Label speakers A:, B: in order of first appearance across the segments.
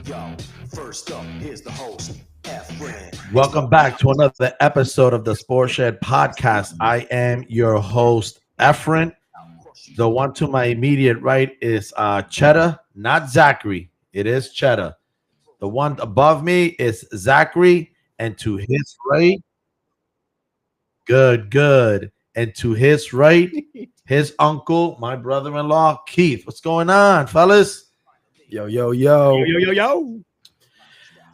A: Yo, first up, here's the host, Efren.
B: Welcome back to another episode of the Sports Shed Podcast. I am your host, Efren. The one to my immediate right is Cheddar, not Zachary. It is Cheddar. The one above me is Zachary, and to his right, good. And to his right, his uncle, my brother-in-law, Keith. What's going on, fellas?
C: Yo.
D: Yo.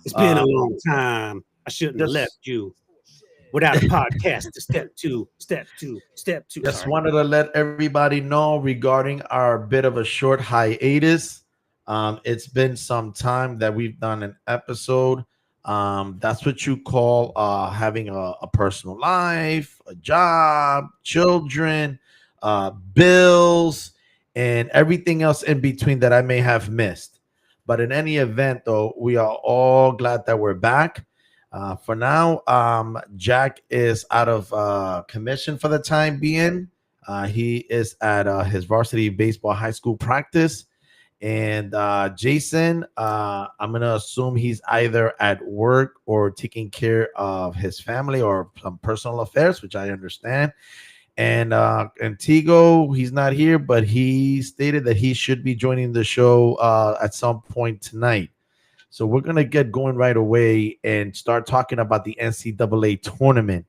D: It's been a long time. I shouldn't have
B: Yes.
D: left you without a podcast to step two.
B: Just
D: Sorry.
B: wanted to let everybody know regarding our bit of a short hiatus. It's been some time that we've done an episode. That's what you call having a personal life, a job, children, bills, and everything else in between that I may have missed. But in any event, though, we are all glad that we're back. For now, Jack is out of commission for the time being. He is at his varsity baseball high school practice. And Jason, I'm going to assume he's either at work or taking care of his family or some personal affairs, which I understand. And Tigo, he's not here, but he stated that he should be joining the show at some point tonight. So we're going to get going right away and start talking about the NCAA tournament.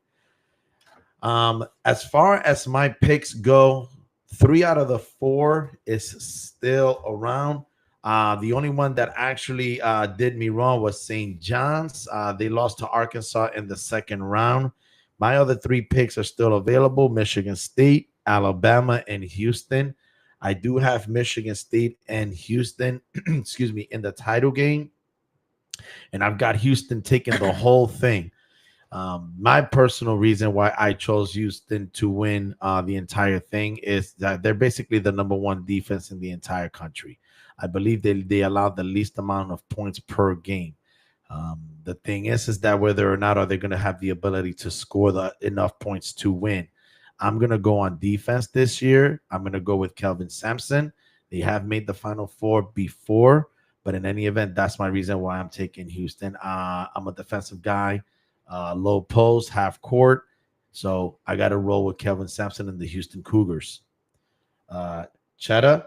B: As far as my picks go, 3 out of the 4 is still around. The only one that actually did me wrong was St. John's. They lost to Arkansas in the second round. My other 3 picks are still available: Michigan State, Alabama, and Houston. I do have Michigan State and Houston, excuse me, in the title game. And I've got Houston taking the whole thing. My personal reason why I chose Houston to win the entire thing is that they're basically the number 1 defense in the entire country. I believe they allow the least amount of points per game. The thing is that whether or not are they going to have the ability to score enough points to win. I'm going to go on defense this year. I'm going to go with Kelvin Sampson. They have made the Final Four before, but in any event, that's my reason why I'm taking Houston. I'm a defensive guy, low post, half court. So I got to roll with Kelvin Sampson and the Houston Cougars. Cheddar?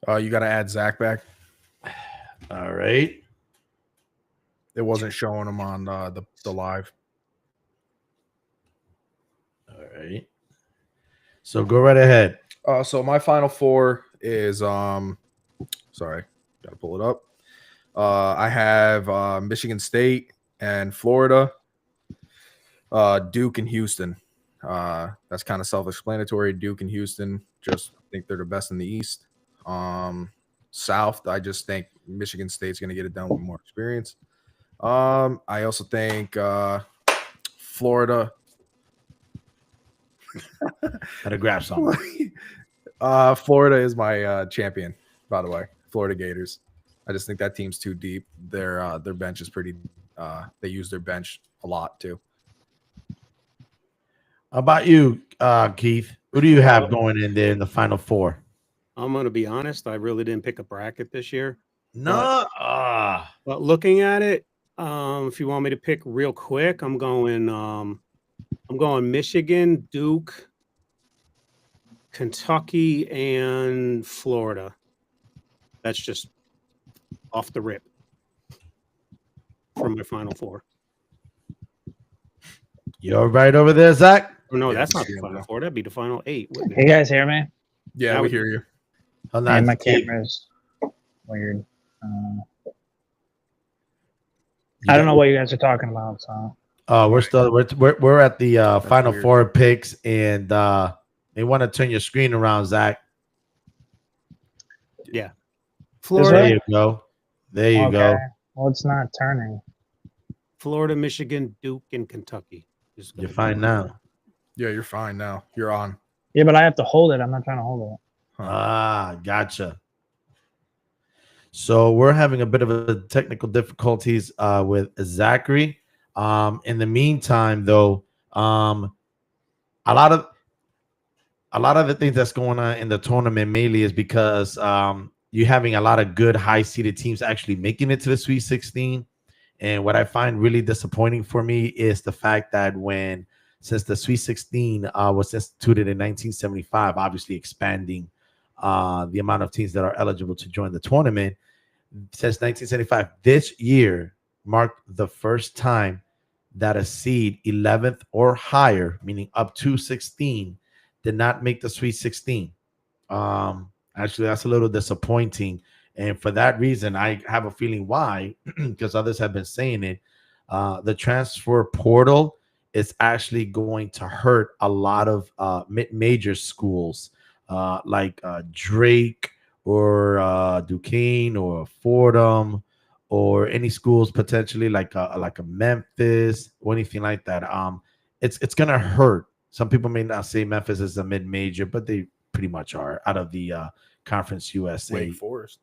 C: You got to add Zach back.
B: All right.
C: It wasn't showing him on the live.
B: All right. So go right ahead.
C: So my final 4 is sorry, gotta pull it up. I have Michigan State and Florida, Duke and Houston. That's kind of self-explanatory. Duke and Houston, just think they're the best in the East. South, I just think Michigan State's going to get it done with more experience. I also think Florida.
B: Gotta grab something.
C: Florida is my champion, by the way. Florida Gators. I just think that team's too deep. Their bench is pretty. They use their bench a lot too.
B: How about you, Keith? Who do you have going in there in the Final Four?
D: I'm going to be honest. I really didn't pick a bracket this year.
B: No.
D: But looking at it, if you want me to pick real quick, I'm going Michigan, Duke, Kentucky, and Florida. That's just off the rip for my Final Four.
B: You're right over there, Zach?
D: Oh, no,
C: Yeah,
D: that's not the
C: Michigan,
D: Final
C: though.
D: Four. That'd be the Final 8. Wouldn't
E: Hey
D: it?
E: guys, hear me?
C: Yeah, we hear you.
B: Hold
E: And
B: on,
E: my
B: Keith.
E: camera's weird. I don't know what you guys are talking about. So
B: We're at the Final
C: weird.
B: Four picks, and they want to turn your screen around, Zach.
D: Yeah.
B: There
D: Florida,
B: you go. There you go.
E: okay. Well, it's not turning.
D: Florida, Michigan, Duke, and Kentucky. Just
B: You're
D: gonna
B: fine
D: do
B: now.
C: Yeah, you're fine now. You're on.
E: Yeah, but I have to hold it. I'm not trying to hold it.
B: Gotcha. So we're having a bit of a technical difficulties with Zachary. In the meantime, though, a lot of the things that's going on in the tournament mainly is because you're having a lot of good high seeded teams actually making it to the Sweet 16. And what I find really disappointing for me is the fact that since the Sweet 16 was instituted in 1975, obviously expanding the amount of teams that are eligible to join the tournament, since 1975, this year marked the first time that a seed 11th or higher, meaning up to 16, did not make the Sweet 16. Actually, that's a little disappointing. And for that reason, I have a feeling why, because others have been saying it, the transfer portal is actually going to hurt a lot of mid-major schools like Drake or Duquesne or Fordham or any schools potentially like a Memphis or anything like that. It's gonna hurt. Some people may not say Memphis is a mid-major, but they pretty much are out of the Conference USA.
C: Wake Forest.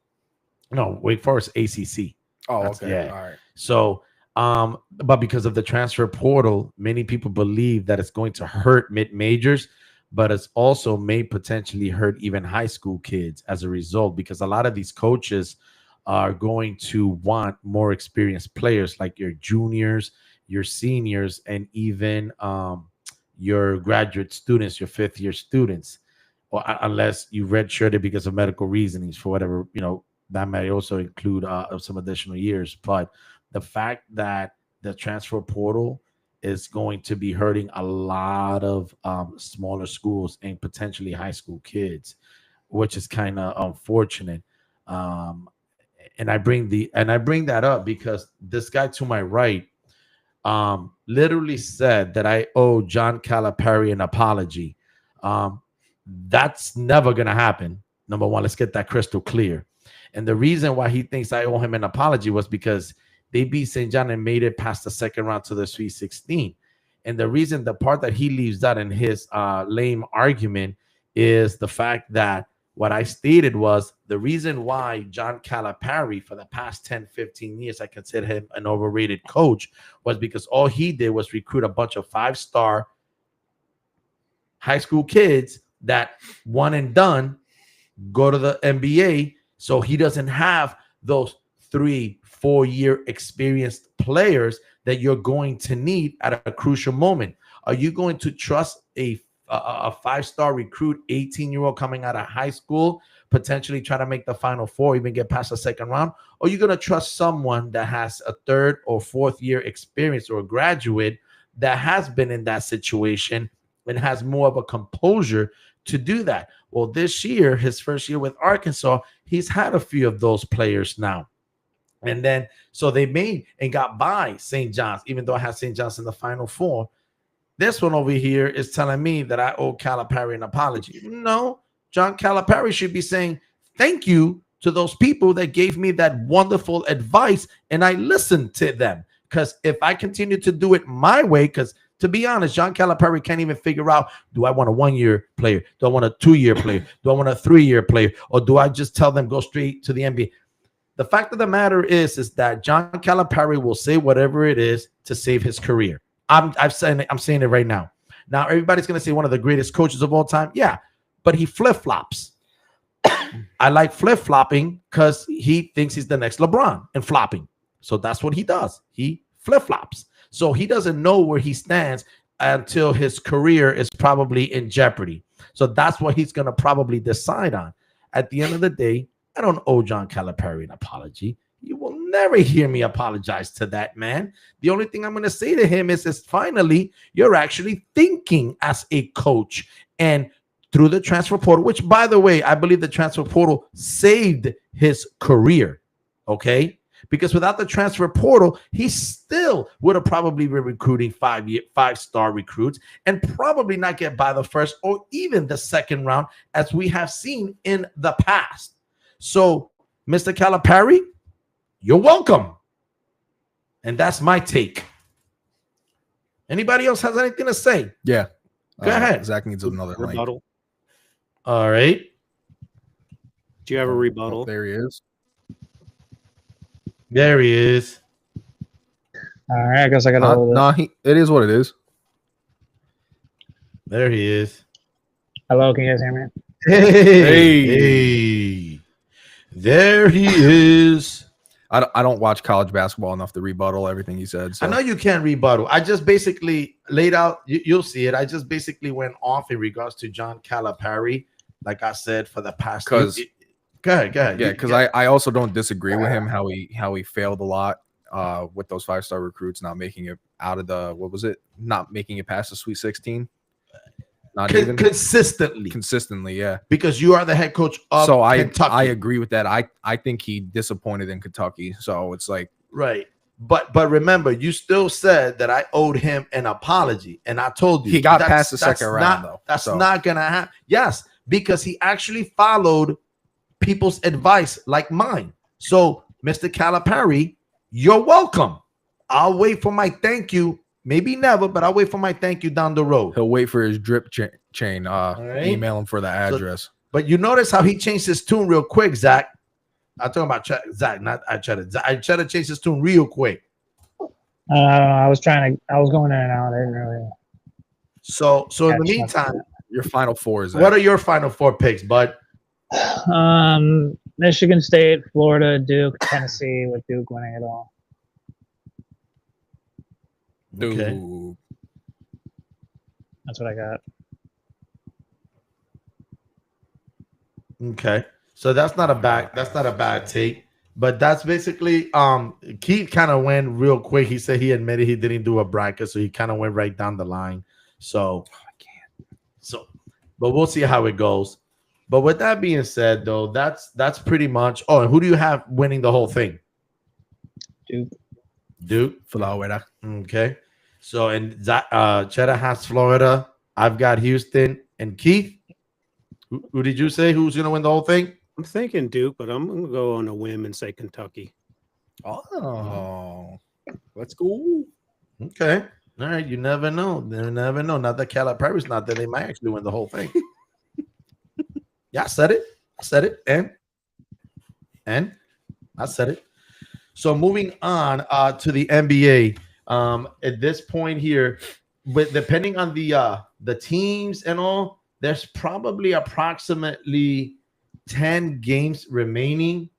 B: No, Wake Forest ACC.
C: Oh,
B: That's,
C: okay.
B: yeah.
C: All right.
B: So, but because of the transfer portal, many people believe that it's going to hurt mid-majors, but it's also may potentially hurt even high school kids as a result, because a lot of these coaches are going to want more experienced players like your juniors, your seniors, and even your graduate students, your fifth-year students, or unless you redshirted because of medical reasonings for whatever, that may also include some additional years. But the fact that the transfer portal is going to be hurting a lot of smaller schools and potentially high school kids, which is kind of unfortunate. And I bring that up because this guy to my right literally said that I owe John Calipari an apology. That's never gonna happen. Number one, let's get that crystal clear. And the reason why he thinks I owe him an apology was because they beat St. John and made it past the second round to the Sweet 16. And the part that he leaves out in his lame argument is the fact that what I stated was the reason why John Calipari for the past 10, 15 years, I consider him an overrated coach, was because all he did was recruit a bunch of 5-star high school kids that one and done go to the NBA. So he doesn't have those 3-4 year experienced players that you're going to need at a crucial moment. Are you going to trust a 5-star recruit, 18-year-old coming out of high school, potentially try to make the Final Four, even get past the second round? Or are you going to trust someone that has a 3rd or 4th year experience or a graduate that has been in that situation and has more of a composure to do that? Well, this year, his first year with Arkansas, he's had a few of those players now. And then, so they made and got by St. John's, even though I had St. John's in the Final Four. This one over here is telling me that I owe Calipari an apology. No, John Calipari should be saying thank you to those people that gave me that wonderful advice, and I listened to them. Because if I continue to do it my way, because to be honest, John Calipari can't even figure out, do I want a 1-year player? Do I want a 2-year player? Do I want a 3-year player? Or do I just tell them go straight to the NBA? The fact of the matter is that John Calipari will say whatever it is to save his career. I'm saying it right now. Now, everybody's going to say one of the greatest coaches of all time. Yeah, but he flip-flops. I like flip-flopping because he thinks he's the next LeBron and flopping. So that's what he does. He flip-flops. So he doesn't know where he stands until his career is probably in jeopardy. So that's what he's going to probably decide on. At the end of the day, I don't owe John Calipari an apology. You will never hear me apologize to that man. The only thing I'm going to say to him is finally, you're actually thinking as a coach. And through the transfer portal, which, by the way, I believe the transfer portal saved his career, okay? Because without the transfer portal, he still would have probably been recruiting 5-star recruits and probably not get by the first or even the second round, as we have seen in the past. So, Mr. Calipari, you're welcome. And that's my take. Anybody else has anything to say?
C: Yeah.
B: Go ahead.
C: Zach needs another link.
D: Rebuttal.
B: All right.
D: Do you have a rebuttal?
C: Oh, there he is.
B: There he is.
E: All right, I guess I got to hold it.
C: No, it is what it is.
B: There he is.
E: Hello, can you guys hear me?
B: Hey. There he is.
C: I don't watch college basketball enough to rebuttal everything he said. So.
B: I know you can't rebuttal. I just basically laid out, you'll see it. I just basically went off in regards to John Calipari, like I said, for the past.
C: Because
B: go ahead.
C: Yeah, because I also don't disagree with him how he failed a lot with those 5-star recruits not making it out of the not making it past the Sweet 16. Not even consistently, yeah.
B: Because you are the head coach of Kentucky.
C: I agree with that. I think he disappointed in Kentucky, so it's like
B: right. But remember, you still said that I owed him an apology, and I told you
C: he got past the second round though.
B: That's not gonna happen. Yes, because he actually followed people's advice like mine. So, Mr. Calipari, you're welcome. I'll wait for my thank you. Maybe never, but I'll wait for my thank you down the road.
C: He'll wait for his drip chain.
B: Right.
C: Email him for the address.
B: But you notice how he changed his tune real quick, Zach. I'm talking about Zach, not I try to change his tune real quick.
E: I was going in and out. I didn't really.
B: So in the meantime,
C: your final four is
B: what are your final four picks, bud?
E: Michigan State, Florida, Duke, Tennessee, with Duke winning it all.
B: Okay.
E: That's what I got.
B: Okay. So that's not a bad take. But that's basically Keith kind of went real quick. He said he admitted he didn't do a bracket, so he kind of went right down the line. So but we'll see how it goes. But with that being said, though, that's pretty much. Oh, and who do you have winning the whole thing? Duke.
C: Florida.
B: Okay. So and Cheddar has Florida. I've got Houston and Keith. Who did you say who's gonna win the whole thing?
D: I'm thinking Duke, but I'm gonna go on a whim and say Kentucky.
C: Oh, let's go.
B: Okay. All right. You never know. You never know. Not that Calipari's not there. They might actually win the whole thing. Yeah, I said it. And I said it. So moving on to the NBA. At this point here, but depending on the teams and all, there's probably approximately 10 games remaining.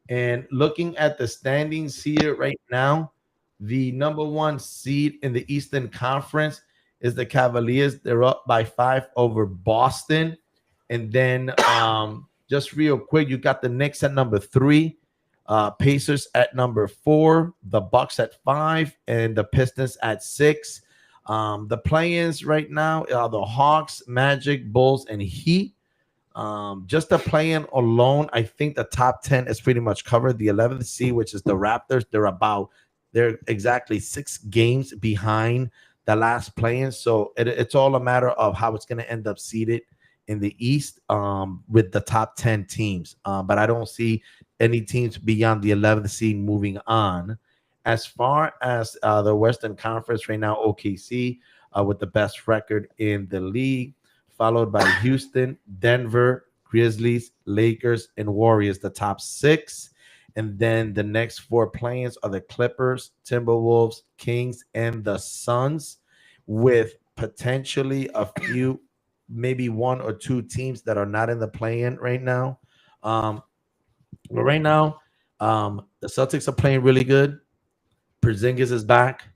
B: And looking at the standings here right now, the number one seed in the Eastern Conference is the Cavaliers. They're up by 5 over Boston. And then just real quick, you got the Knicks at number 3, Pacers at number 4, the Bucks at 5, and the Pistons at 6. The play-ins right now are the Hawks, Magic, Bulls, and Heat. Just the play-in alone, I think the top 10 is pretty much covered. The 11th seed, which is the Raptors, they're exactly 6 games behind the last play-in. So it's all a matter of how it's going to end up seeded in the East with the top 10 teams. But I don't see any teams beyond the 11th seed moving on. As far as the Western Conference right now, OKC with the best record in the league, followed by Houston, Denver, Grizzlies, Lakers, and Warriors, the top 6. And then the next 4 play-ins are the Clippers, Timberwolves, Kings, and the Suns, with potentially a few, maybe 1 or 2 teams that are not in the play-in right now. But right now, the Celtics are playing really good. Porzingis is back.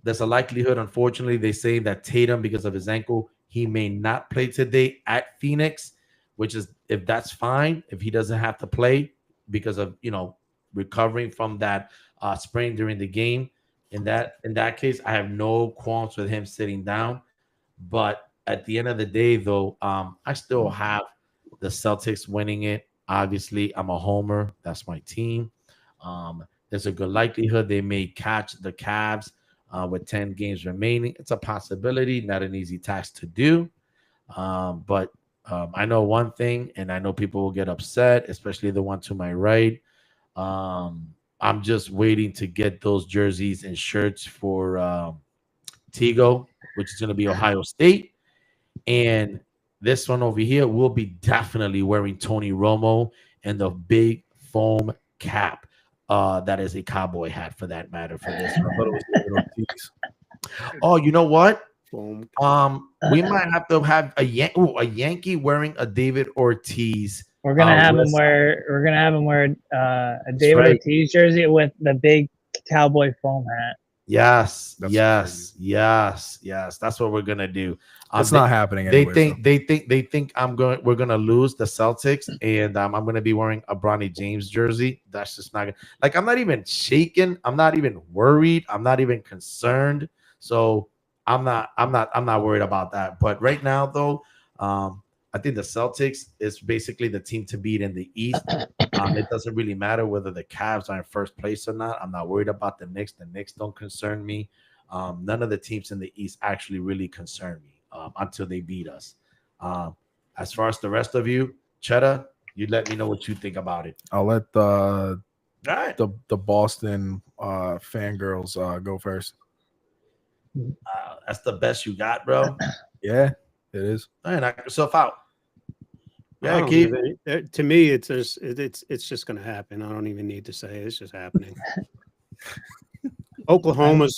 B: There's a likelihood, unfortunately, they say that Tatum, because of his ankle, he may not play today at Phoenix, which is, if that's fine, if he doesn't have to play because of, recovering from that sprain during the game. In that case, I have no qualms with him sitting down. But at the end of the day, though, I still have the Celtics winning it. Obviously, I'm a homer. That's my team. There's a good likelihood they may catch the Cavs with 10 games remaining. It's a possibility, not an easy task to do. But I know one thing, and I know people will get upset, especially the one to my right. I'm just waiting to get those jerseys and shirts for Tigo, which is going to be Ohio State. And this one over here will be definitely wearing Tony Romo and the big foam cap. That is a cowboy hat, for that matter, for this one. Oh, you know what?
D: Boom.
B: We might have to have a Yankee wearing a David Ortiz.
E: We're gonna have him
B: wrist-
E: wear. We're gonna have him wear a David
B: right.
E: Ortiz jersey with the big cowboy foam hat.
B: Yes,
C: That's
B: yes. That's what we're gonna do.
C: It's not happening.
B: They
C: Anyway,
B: think we're gonna lose the Celtics, and I'm gonna be wearing a Bronny James jersey. That's just not like I'm not even shaken. I'm not even worried. I'm not even concerned. So I'm not worried about that. But right now, though, I think the Celtics is basically the team to beat in the East. It doesn't really matter whether the Cavs are in first place or not. I'm not worried about the Knicks. The Knicks don't concern me. None of the teams in the East actually really concern me until they beat us. As far as the rest of you, Cheddar, you let me know what you think about it.
C: I'll let
B: All right.
C: the Boston fangirls go first.
B: That's the best you got, bro.
C: Yeah, it is.
B: All right, knock yourself out.
D: I
B: Yeah,
D: don't
B: Keith.
D: even- to me, it's just going to happen. I don't even need to say it. It's just happening. Oklahoma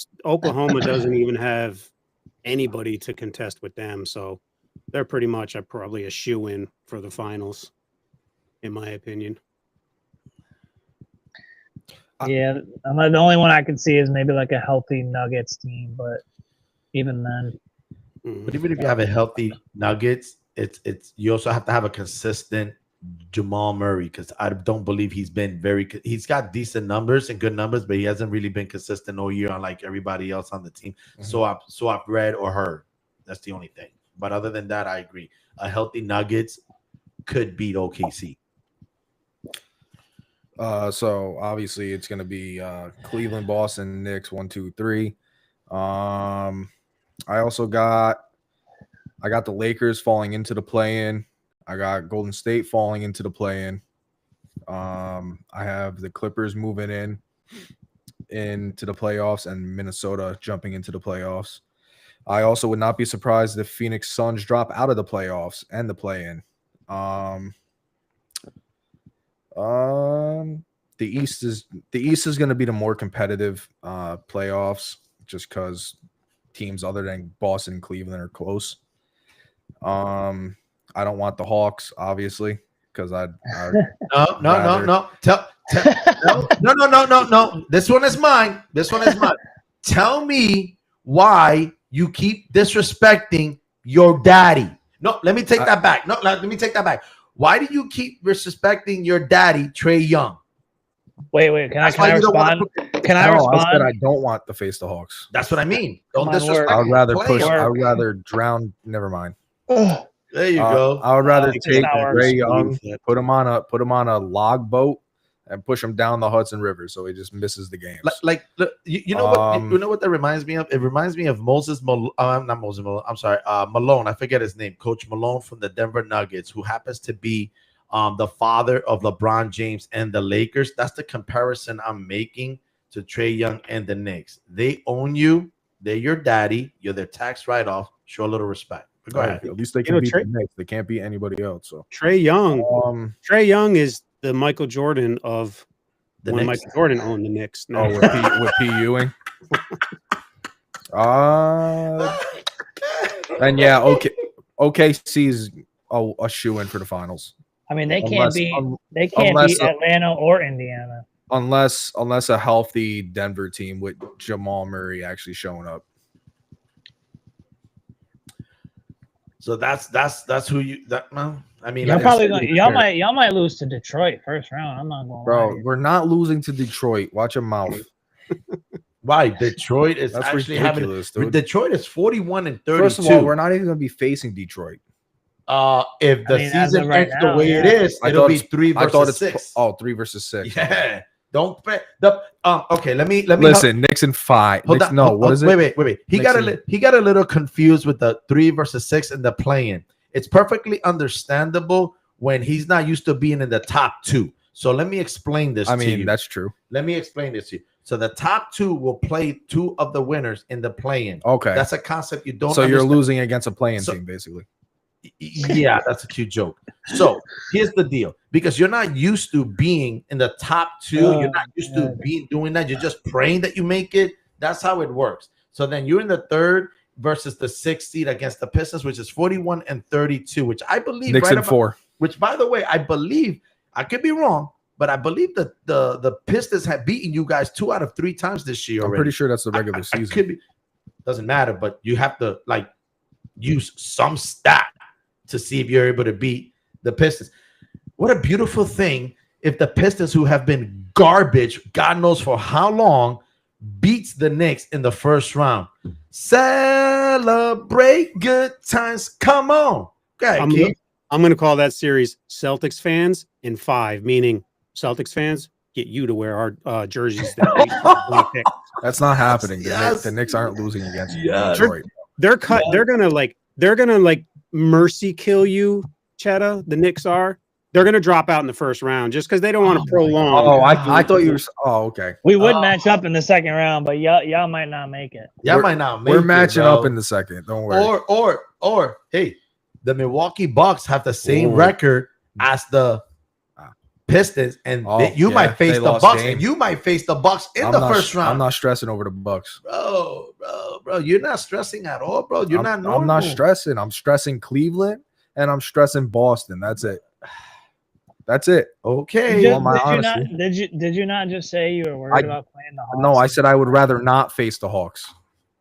D: doesn't even have anybody to contest with them, so they're pretty much probably a shoe-in for the finals, in my opinion.
E: Yeah, the only one I can see is maybe like a healthy Nuggets team, but even then,
D: Mhm.
B: But even if you have a healthy Nuggets, it's you also have to have a consistent Jamal Murray, because I don't believe he's got decent numbers and good numbers, but he hasn't really been consistent all year, unlike everybody else on the team. So I've read or heard. That's the only thing. But other than that, I agree. A healthy Nuggets could beat OKC.
C: So obviously it's going to be Cleveland, Boston, Knicks, 1, 2, 3. I got the Lakers falling into the play-in. I got Golden State falling into the play-in. I have the Clippers moving into the playoffs and Minnesota jumping into the playoffs. I also would not be surprised if Phoenix Suns drop out of the playoffs and the play-in. The East is going to be the more competitive playoffs, just because teams other than Boston and Cleveland are close. I don't want the Hawks, obviously, because
B: No.
C: rather-
B: No. This one is mine. Tell me why you keep disrespecting your daddy. No, let me take that back. Let me take that back. Why do you keep disrespecting your daddy, Trae Young?
E: wait, can
B: That's
E: I
B: why you don't wanna
E: respond? Can I
C: I
E: respond?
C: said I don't want to face the Hawks.
B: That's what I mean. Don't
E: Come on,
B: disrespect.
C: I would rather
B: Play
C: push.
B: him.
C: I would rather drown. Never mind.
B: There you go.
C: I would rather
E: it's
C: take
E: not
C: Trae
E: working.
C: Young, put him on a log boat, and push him down the Hudson River so he just misses the games.
B: Look, you know what? You know what that reminds me of? It reminds me of Malone. I'm sorry, Malone. I forget his name. Coach Malone from the Denver Nuggets, who happens to be the father of LeBron James and the Lakers. That's the comparison I'm making to Trae Young and the Knicks. They own you. They're your daddy. You're their tax write-off. Show a little respect. But go ahead.
C: At least they can beat the Knicks. They can't beat anybody else. So
D: Trey Young is the Michael Jordan of
B: The
D: when
B: Knicks.
D: Michael Jordan owned the Knicks. No,
C: with P. Ewing. And yeah, OKC's a shoe-in for the finals.
E: I mean, they can't
C: Unless-
E: beat
C: un-
E: they can't
C: unless-
E: beat Atlanta or Indiana.
C: Unless a healthy Denver team with Jamal Murray actually showing up.
B: So that's who you that. Well, I mean,
E: Y'all
B: like I
E: probably
B: said,
E: gonna,
B: it's
E: y'all might lose to Detroit first round. I'm not going to
C: Bro, we're not losing to Detroit. Watch your mouth.
B: Why Detroit is
C: That's
B: actually
C: ridiculous,
B: having
C: dude.
B: Detroit is 41 and 32.
C: First of all, we're not even going to be facing Detroit.
B: If the
E: I mean, as
B: season
E: of right
B: ends
E: now,
B: the way it
E: yeah.
B: is,
C: I
B: it'll
C: thought
B: be
C: it's-
B: 3
C: I thought
B: versus
C: it's
B: 6.
C: 3 versus 6.
B: Yeah, don't bet the. Okay, let me
C: Listen, Knicks and 5.
B: Hold
C: Knicks,
B: on.
C: no,
B: hold-
C: what is it?
B: Wait. He got a little confused with the 3 versus 6 and the play-in. It's perfectly understandable when he's not used to being in the top 2. So let me explain this.
C: I
B: to you.
C: mean, that's true.
B: Let me explain this to you. So the top 2 will play 2 of the winners in the play-in.
C: Okay.
B: That's a concept you don't.
C: So you're
B: understand.
C: losing against a playing
B: So-
C: team, basically.
B: Yeah, that's a cute joke. So here's the deal: because you're not used to being in the top 2, you're not used to doing that. You're just praying that you make it. That's how it works. So then you're in the 3rd, versus the 6th seed against the Pistons, which is 41-32, which I believe
C: Knicks
B: right
C: in
B: about,
C: 4.
B: which, by the way, I believe, I could be wrong, but I believe that the Pistons have beaten you guys 2 out of 3 times this year
C: I'm
B: already.
C: pretty sure that's the regular
B: I
C: season.
B: could be, doesn't matter, but you have to like use some stat to see if you're able to beat the Pistons. What a beautiful thing if the Pistons, who have been garbage, God knows for how long, beats the Knicks in the first round. Celebrate good times. Come on. Okay,
D: I'm going to call that series Celtics fans in 5, meaning Celtics fans get you to wear our jerseys. That we pick.
C: That's not happening.
B: Yes.
C: The Knicks aren't losing against
B: Yes.
C: Detroit.
D: They're cut.
B: Yeah.
D: They're gonna like mercy kill you, Cheddar. The Knicks are. They're gonna drop out in the first round just because they don't want to prolong.
C: Oh, I thought you were. Oh, okay.
E: We would match up in the second round, but y'all might not make it.
B: Y'all
C: We're-
B: might not make
C: We're
B: it,
C: matching
B: bro.
C: up in the second. Don't worry.
B: Or hey, the Milwaukee Bucks have the same
C: Ooh.
B: record as the Pistons, and
C: Oh,
B: you
C: yeah,
B: might face
C: they
B: the
C: lost
B: Bucks,
C: Dame.
B: and you might face the Bucks in
C: I'm
B: the
C: not,
B: first round.
C: I'm not stressing over the Bucks.
B: Bro, you're not stressing at all, bro. You're not normal.
C: I'm not stressing. I'm stressing Cleveland and I'm stressing Boston. That's it. That's it.
B: Okay.
C: you want my honesty?
E: Did you not just say you were worried about playing the Hawks?
C: No, I said I would rather not face the Hawks.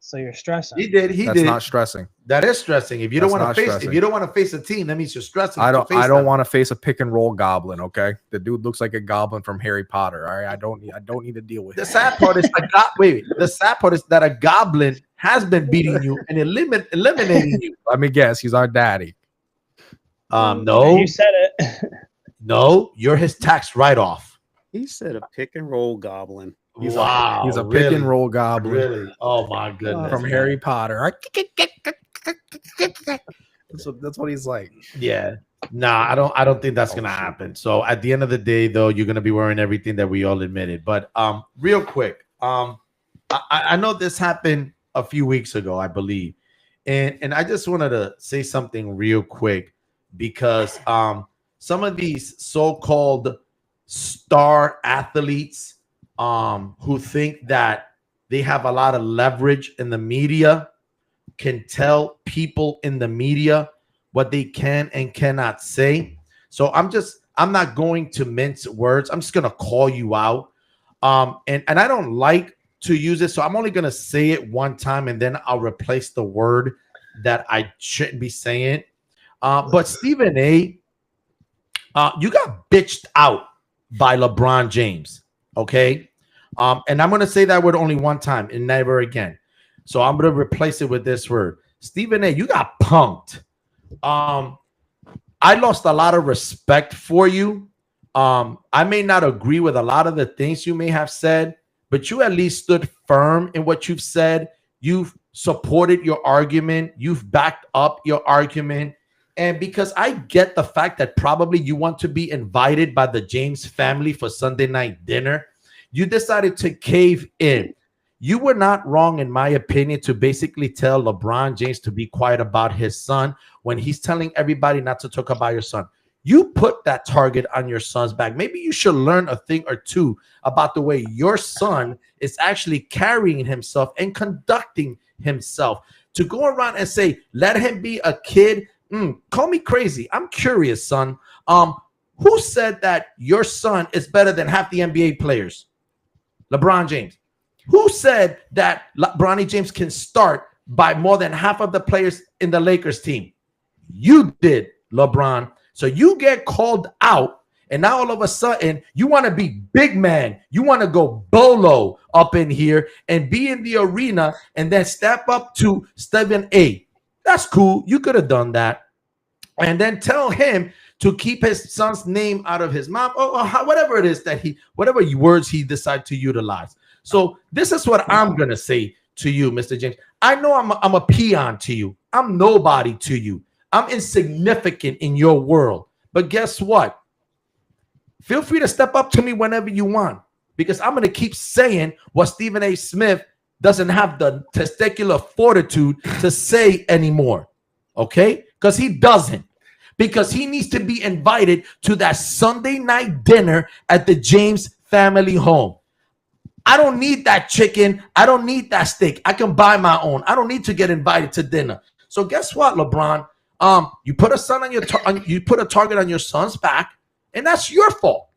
E: So you're stressing.
B: He did.
C: That's not stressing.
B: That is stressing. If you
C: That's
B: don't want
C: not
B: to face,
C: stressing.
B: if you don't want to face a team, that means you're stressing.
C: I
B: to
C: don't.
B: face
C: I don't
B: them.
C: want to face a pick and roll goblin. Okay, the dude looks like a goblin from Harry Potter. All right, I don't need to deal with
B: The
C: it.
B: sad part is, the sad part is that a goblin has been beating you and eliminating you.
C: Let me guess. He's our daddy.
B: No,
E: You said it.
B: no, you're his tax write-off.
D: He said a pick and roll goblin.
C: He's
B: Wow,
C: He's a pick
B: really?
C: and roll goblin
B: Really? Oh my goodness.
C: from Harry Potter. That's what he's like.
B: Yeah. Nah, I don't think that's gonna happen. So at the end of the day, though, you're gonna be wearing everything that we all admitted. But real quick, I know this happened a few weeks ago, I believe, and I just wanted to say something real quick because some of these so-called star athletes who think that they have a lot of leverage in the media can tell people in the media what they can and cannot say. So I'm not going to mince words. I'm just going to call you out. And I don't like to use it. So I'm only going to say it one time and then I'll replace the word that I shouldn't be saying. But Stephen A, you got bitched out by LeBron James. Okay. And I'm going to say that word only one time and never again. So I'm going to replace it with this word. Stephen A, you got punked. I lost a lot of respect for you. I may not agree with a lot of the things you may have said, but you at least stood firm in what you've said. You've supported your argument. You've backed up your argument. And because I get the fact that probably you want to be invited by the James family for Sunday night dinner, you decided to cave in. You were not wrong, in my opinion, to basically tell LeBron James to be quiet about his son when he's telling everybody not to talk about your son. You put that target on your son's back. Maybe you should learn a thing or two about the way your son is actually carrying himself and conducting himself. To go around and say, let him be a kid, call me crazy. I'm curious, son. Who said that your son is better than half the NBA players? LeBron James. Who said that Bronny James can start by more than half of the players in the Lakers team? You did, LeBron. So you get called out, and now all of a sudden you want to be big man. You want to go bolo up in here and be in the arena and then step up to Stephen A. That's cool. You could have done that. And then tell him to keep his son's name out of his mouth or whatever it is that whatever words he decides to utilize. So this is what I'm going to say to you, Mr. James. I know I'm a peon to you. I'm nobody to you. I'm insignificant in your world. But guess what? Feel free to step up to me whenever you want, because I'm going to keep saying what Stephen A. Smith doesn't have the testicular fortitude to say anymore. Okay? Because he doesn't. Because he needs to be invited to that Sunday night dinner at the James family home. I don't need that chicken. I don't need that steak. I can buy my own. I don't need to get invited to dinner. So guess what, LeBron? You put you put a target on your son's back, and that's your fault.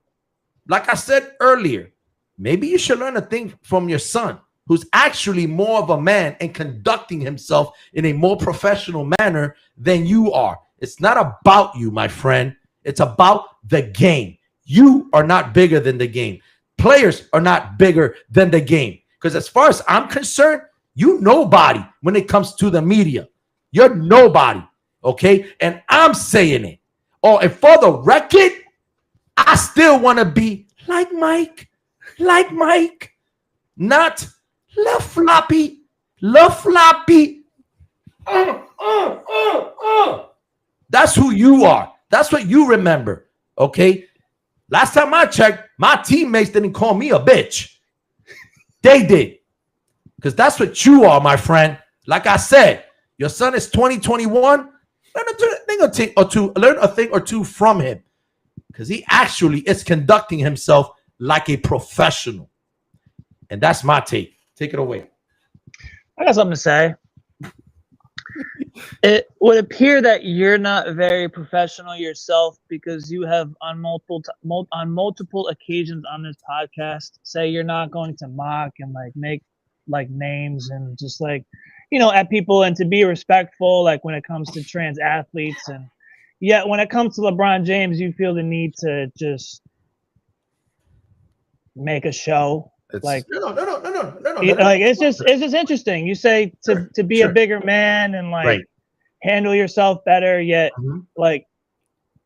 B: Like I said earlier, maybe you should learn a thing from your son, who's actually more of a man and conducting himself in a more professional manner than you are. It's not about you, my friend. It's about the game. You are not bigger than the game. Players are not bigger than the game. Because as far as I'm concerned, you nobody when it comes to the media. You're nobody, okay? And I'm saying it. Oh, and for the record, I still want to be like Mike, not left floppy. That's who you are. That's what you remember, okay? Last time I checked, my teammates didn't call me a bitch. They did. Because that's what you are, my friend. Like I said, your son is 2021. Learn a thing or two from him. Because he actually is conducting himself like a professional. And that's my take. Take it away.
E: I got something to say. It would appear that you're not very professional yourself because you have on multiple occasions on this podcast say you're not going to mock and like make like names and just like, you know, at people and to be respectful, like when it comes to trans athletes. And yet when it comes to LeBron James, you feel the need to just make a show. Like
B: no.
E: Like it's just interesting. You say to be a bigger man and like handle yourself better, yet like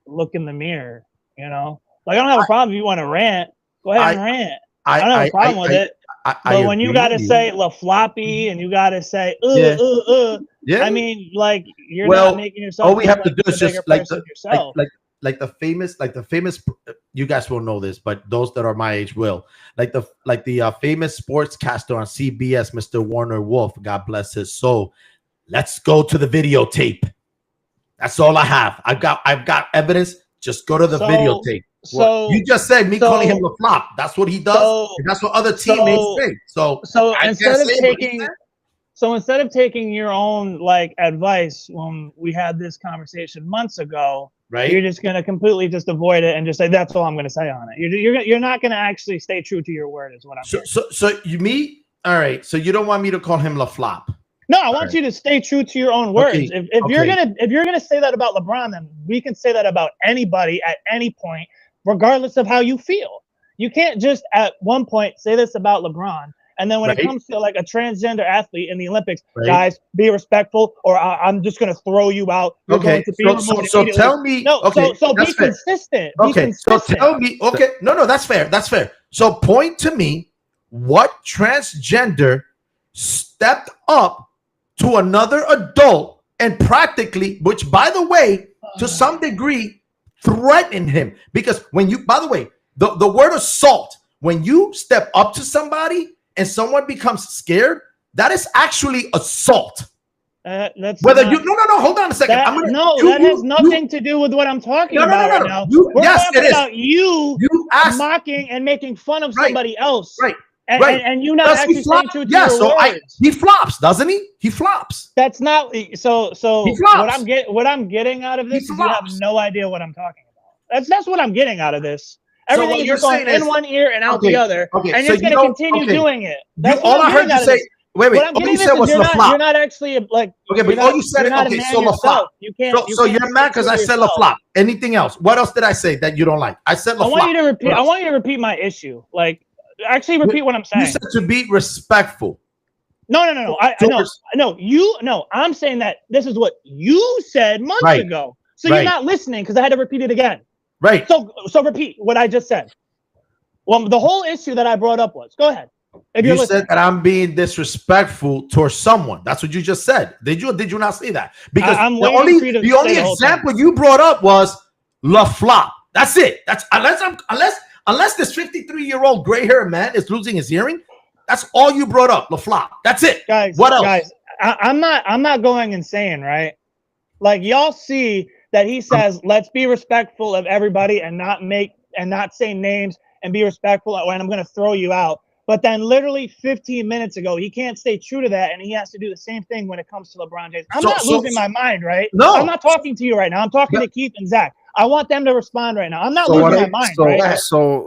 E: look in the mirror. You know, like I don't have a problem if you want to rant. Go ahead and rant. I don't have a problem with it. But when you got to say La Floppy and you got to say I mean, like you're not making yourself.
B: All we have to do is just like the famous, you guys will know this, but those that are my age will. Like the famous sportscaster on CBS, Mr. Warner Wolf, God bless his soul. Let's go to the videotape. That's all I have. I've got evidence. Just go to the videotape. So you just said me calling him a flop. That's what he does. That's what other teammates say. So instead of taking your own like advice when we had this conversation months ago, right? You're just gonna completely just avoid it and just say that's all I'm gonna say on it. You're not gonna actually stay true to your word, is what I'm saying. So all right. So you don't want me to call him La Flop?
E: No, I want you to stay true to your own words. Okay. If you're gonna say that about LeBron, then we can say that about anybody at any point, regardless of how you feel. You can't just at one point say this about LeBron, and then when it comes to like a transgender athlete in the Olympics, guys, be respectful, or I'm just gonna throw you out. You're going to be
B: so tell me.
E: No,
B: okay,
E: so be consistent.
B: So tell me. Okay, no, that's fair. That's fair. So point to me what transgender stepped up to another adult and practically, which by the way, to some degree, threatened him. Because when you, by the way, the word assault, when you step up to somebody and someone becomes scared, that is actually assault.
E: That's
B: whether not, hold on a second.
E: That has nothing to do with what I'm talking about right now. We're talking about you mocking and making fun of somebody else.
B: Right.
E: And you not actually staying true to your words.
B: He flops, doesn't he? He flops.
E: That's not so. What I'm getting out of this is you have no idea what I'm talking about. That's what I'm getting out of this. Everything is just going in one ear and out the other, and you're going to continue doing it. That's all I heard you say. Wait. All you said was the flop. You're not actually like.
B: Okay, but all you said is okay. So the flop.
E: You can't.
B: So you're mad because I said the flop. Anything else? What else did I say that you don't like? I said the flop.
E: I want you to repeat my issue. Like. Actually, repeat what I'm saying.
B: You said to be respectful.
E: No. I'm saying that this is what you said months ago. So you're not listening because I had to repeat it again.
B: Right.
E: So repeat what I just said. Well, the whole issue that I brought up was. Go ahead.
B: You said that I'm being disrespectful towards someone. That's what you just said. Did you not say that? Because the only example you brought up was La Flop. That's it. That's unless this 53-year-old gray-haired man is losing his hearing, that's all you brought up, La Flop. That's it.
E: Guys,
B: what else?
E: Guys, I'm not going insane, right? Like y'all see that he says, let's be respectful of everybody and not say names and be respectful when I'm going to throw you out. But then literally 15 minutes ago, he can't stay true to that, and he has to do the same thing when it comes to LeBron James. I'm not losing my mind, right?
B: No.
E: I'm not talking to you right now. I'm talking to Keith and Zach. I want them to respond right now. I'm not
C: So
E: losing
C: what
E: my mind,
C: so,
E: right?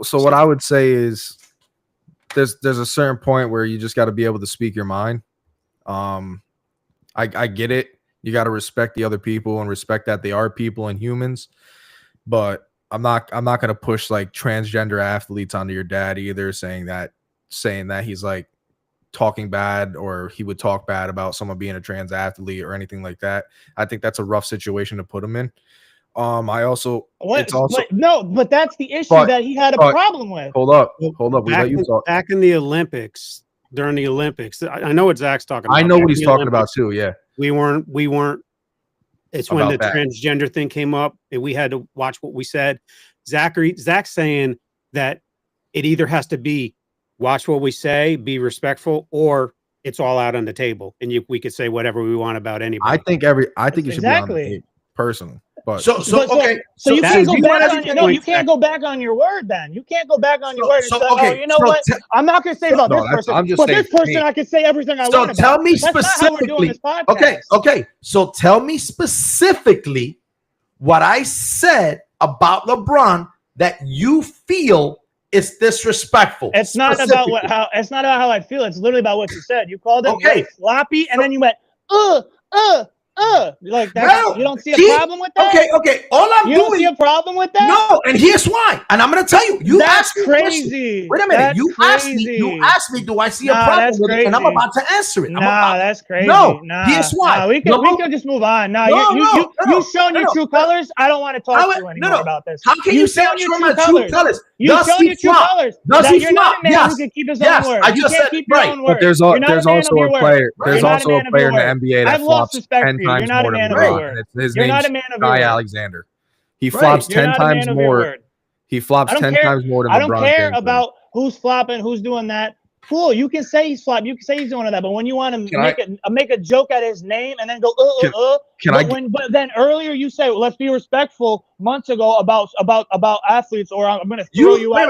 C: so what I would say is there's a certain point where you just got to be able to speak your mind. I get it. You got to respect the other people and respect that they are people and humans. But I'm not going to push like transgender athletes onto your dad either, saying that he's like talking bad or he would talk bad about someone being a trans athlete or anything like that. I think that's a rough situation to put him in.
E: But that's the issue that he had a problem with.
C: Hold up. We let you talk.
D: Back in the Olympics, during the Olympics, I know what Zach's talking about.
C: I know what he's talking about too. Yeah.
D: We weren't. It's when the
C: About that.
D: transgender thing came up and we had to watch what we said. Zach's saying that it either has to be watch what we say, be respectful, or it's all out on the table and we could say whatever we want about anybody.
C: I think it should be on the table, personally. But
E: So you can't go back on you can't go back on your word then. You can't go back on your word and say, oh, you know what? I'm not gonna say about this person, but this person I can say everything I want about.
B: So tell me
E: That's not how we're doing
B: specifically.
E: this podcast.
B: Okay. So tell me specifically what I said about LeBron that you feel is disrespectful.
E: It's not about how I feel. It's literally about what you said. You called it very sloppy, and then you went, like that.
B: No,
E: you don't see a problem with that?
B: Okay. All I'm
E: You
B: doing.
E: don't see a problem with that?
B: No, and here's why. And I'm going to tell you. You
E: That's
B: asked me a
E: crazy.
B: question. Wait a minute.
E: That's
B: You asked me, do I see a problem with it? And I'm about to answer it.
E: That's crazy.
B: No,
E: nah,
B: here's why.
E: Nah, we can just move on. You've shown your true colors. I don't want to talk to you anymore about this.
B: How can you say I'm showing my true colors?
E: You've shown your true colors.
B: Does he
E: You're not
B: flop?
E: a man who can keep his own word.
B: I just said
E: right.
C: But there's also a player. There's also a player in the NBA that flops 10 times more than LeBron. His name's Guy Alexander. He flops 10 times more. He flops 10 times more than LeBron.
E: I don't care about who's flopping, who's doing that. Cool, you can say he's flopping, you can say he's doing that, but when you want to make a joke at his name and then go but then earlier you said, well, let's be respectful months ago about athletes, or I'm going to throw you out.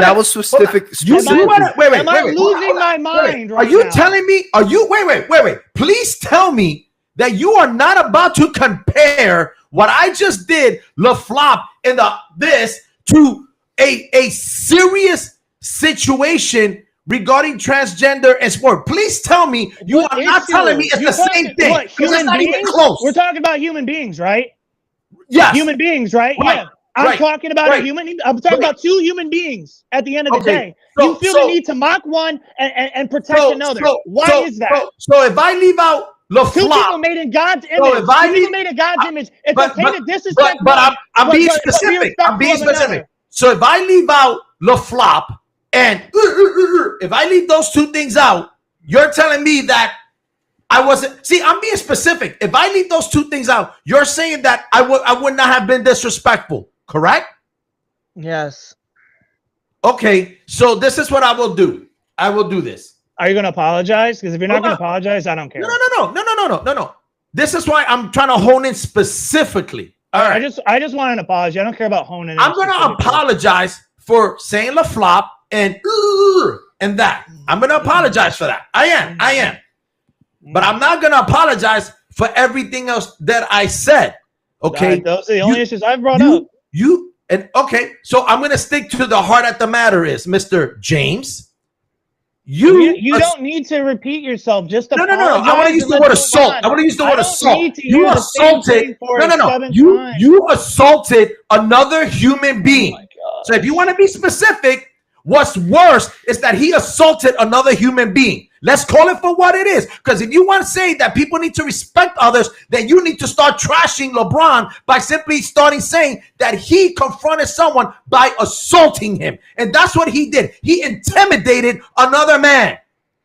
C: That was specific.
E: Am I losing my mind right now?
B: Are you telling me? Wait. Please tell me that you are not about to compare what I just did, LaFlop, in this to a serious situation regarding transgender and sport. Please tell me you are not telling me it's the same thing. Because it's not even close.
E: We're talking about human beings, right?
B: Yes.
E: Human beings, right? Yeah. I'm talking about I'm talking about two human beings at the end of the day. You feel the need to mock one and protect another. Why is that?
B: So if I leave out LaFlop,
E: two people made in God's image. It's okay to disrespect.
B: But I'm being specific. So if I leave out LaFlop and if I leave those two things out, you're telling me that I wasn't. See, I'm being specific. If I leave those two things out, you're saying that I would not have been disrespectful, correct?
E: Yes.
B: Okay, so this is what I will do. I will do this.
E: Are you going to apologize? Because if you're not going to apologize, I don't care.
B: No. This is why I'm trying to hone in specifically. All right.
E: I just want an apology. I don't care about honing in.
B: I'm going to apologize for saying LaFlop and that. I'm going to apologize for that. I am. But I'm not going to apologize for everything else that I said. Okay?
E: Those are the only issues I've brought up.
B: So I'm going to stick to the heart of the matter is, Mr. James.
E: You don't need to repeat yourself. Just
B: no. I want to use the word assault. You assaulted. You assaulted another human being. So if you want to be specific, what's worse is that he assaulted another human being. Let's call it for what it is. Because if you want to say that people need to respect others, then you need to start trashing LeBron by simply starting saying that he confronted someone by assaulting him. And that's what he did. He intimidated another man.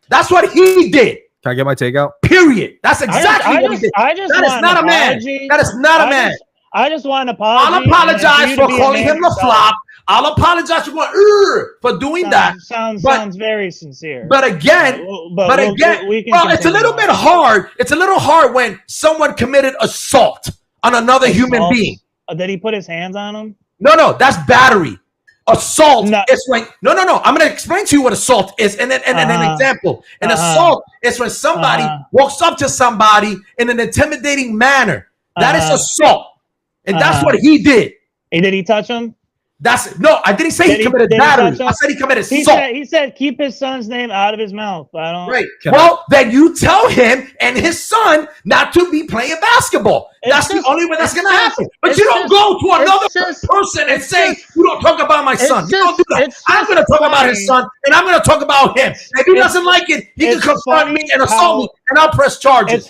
B: That's what he did.
C: Can I get my takeout?
B: Period. That's exactly what he did. That is not a man. That is not a man.
E: I just want an apology.
B: I'll apologize for calling him LaFlop. I'll apologize for going for doing that.
E: Sounds very sincere.
B: But again, it's a little bit hard. It's a little hard when someone committed assault on another human being.
E: Did he put his hands on him?
B: No, that's battery. assault
E: No.
B: is when no. I'm going to explain to you what assault is, and then an example. An assault is when somebody walks up to somebody in an intimidating manner. That is assault, and that's what he did.
E: Hey, did he touch him?
B: I didn't say he committed battery. I said he committed assault.
E: He said keep his son's name out of his mouth. I don't.
B: Right. Then you tell him and his son not to be playing basketball. That's the only way that's going to happen. But you don't go to another person and say, you don't talk about my son. You don't do that. I'm going to talk about his son, and I'm going to talk about him. If he doesn't like it, he can confront me and assault me, and I'll press charges.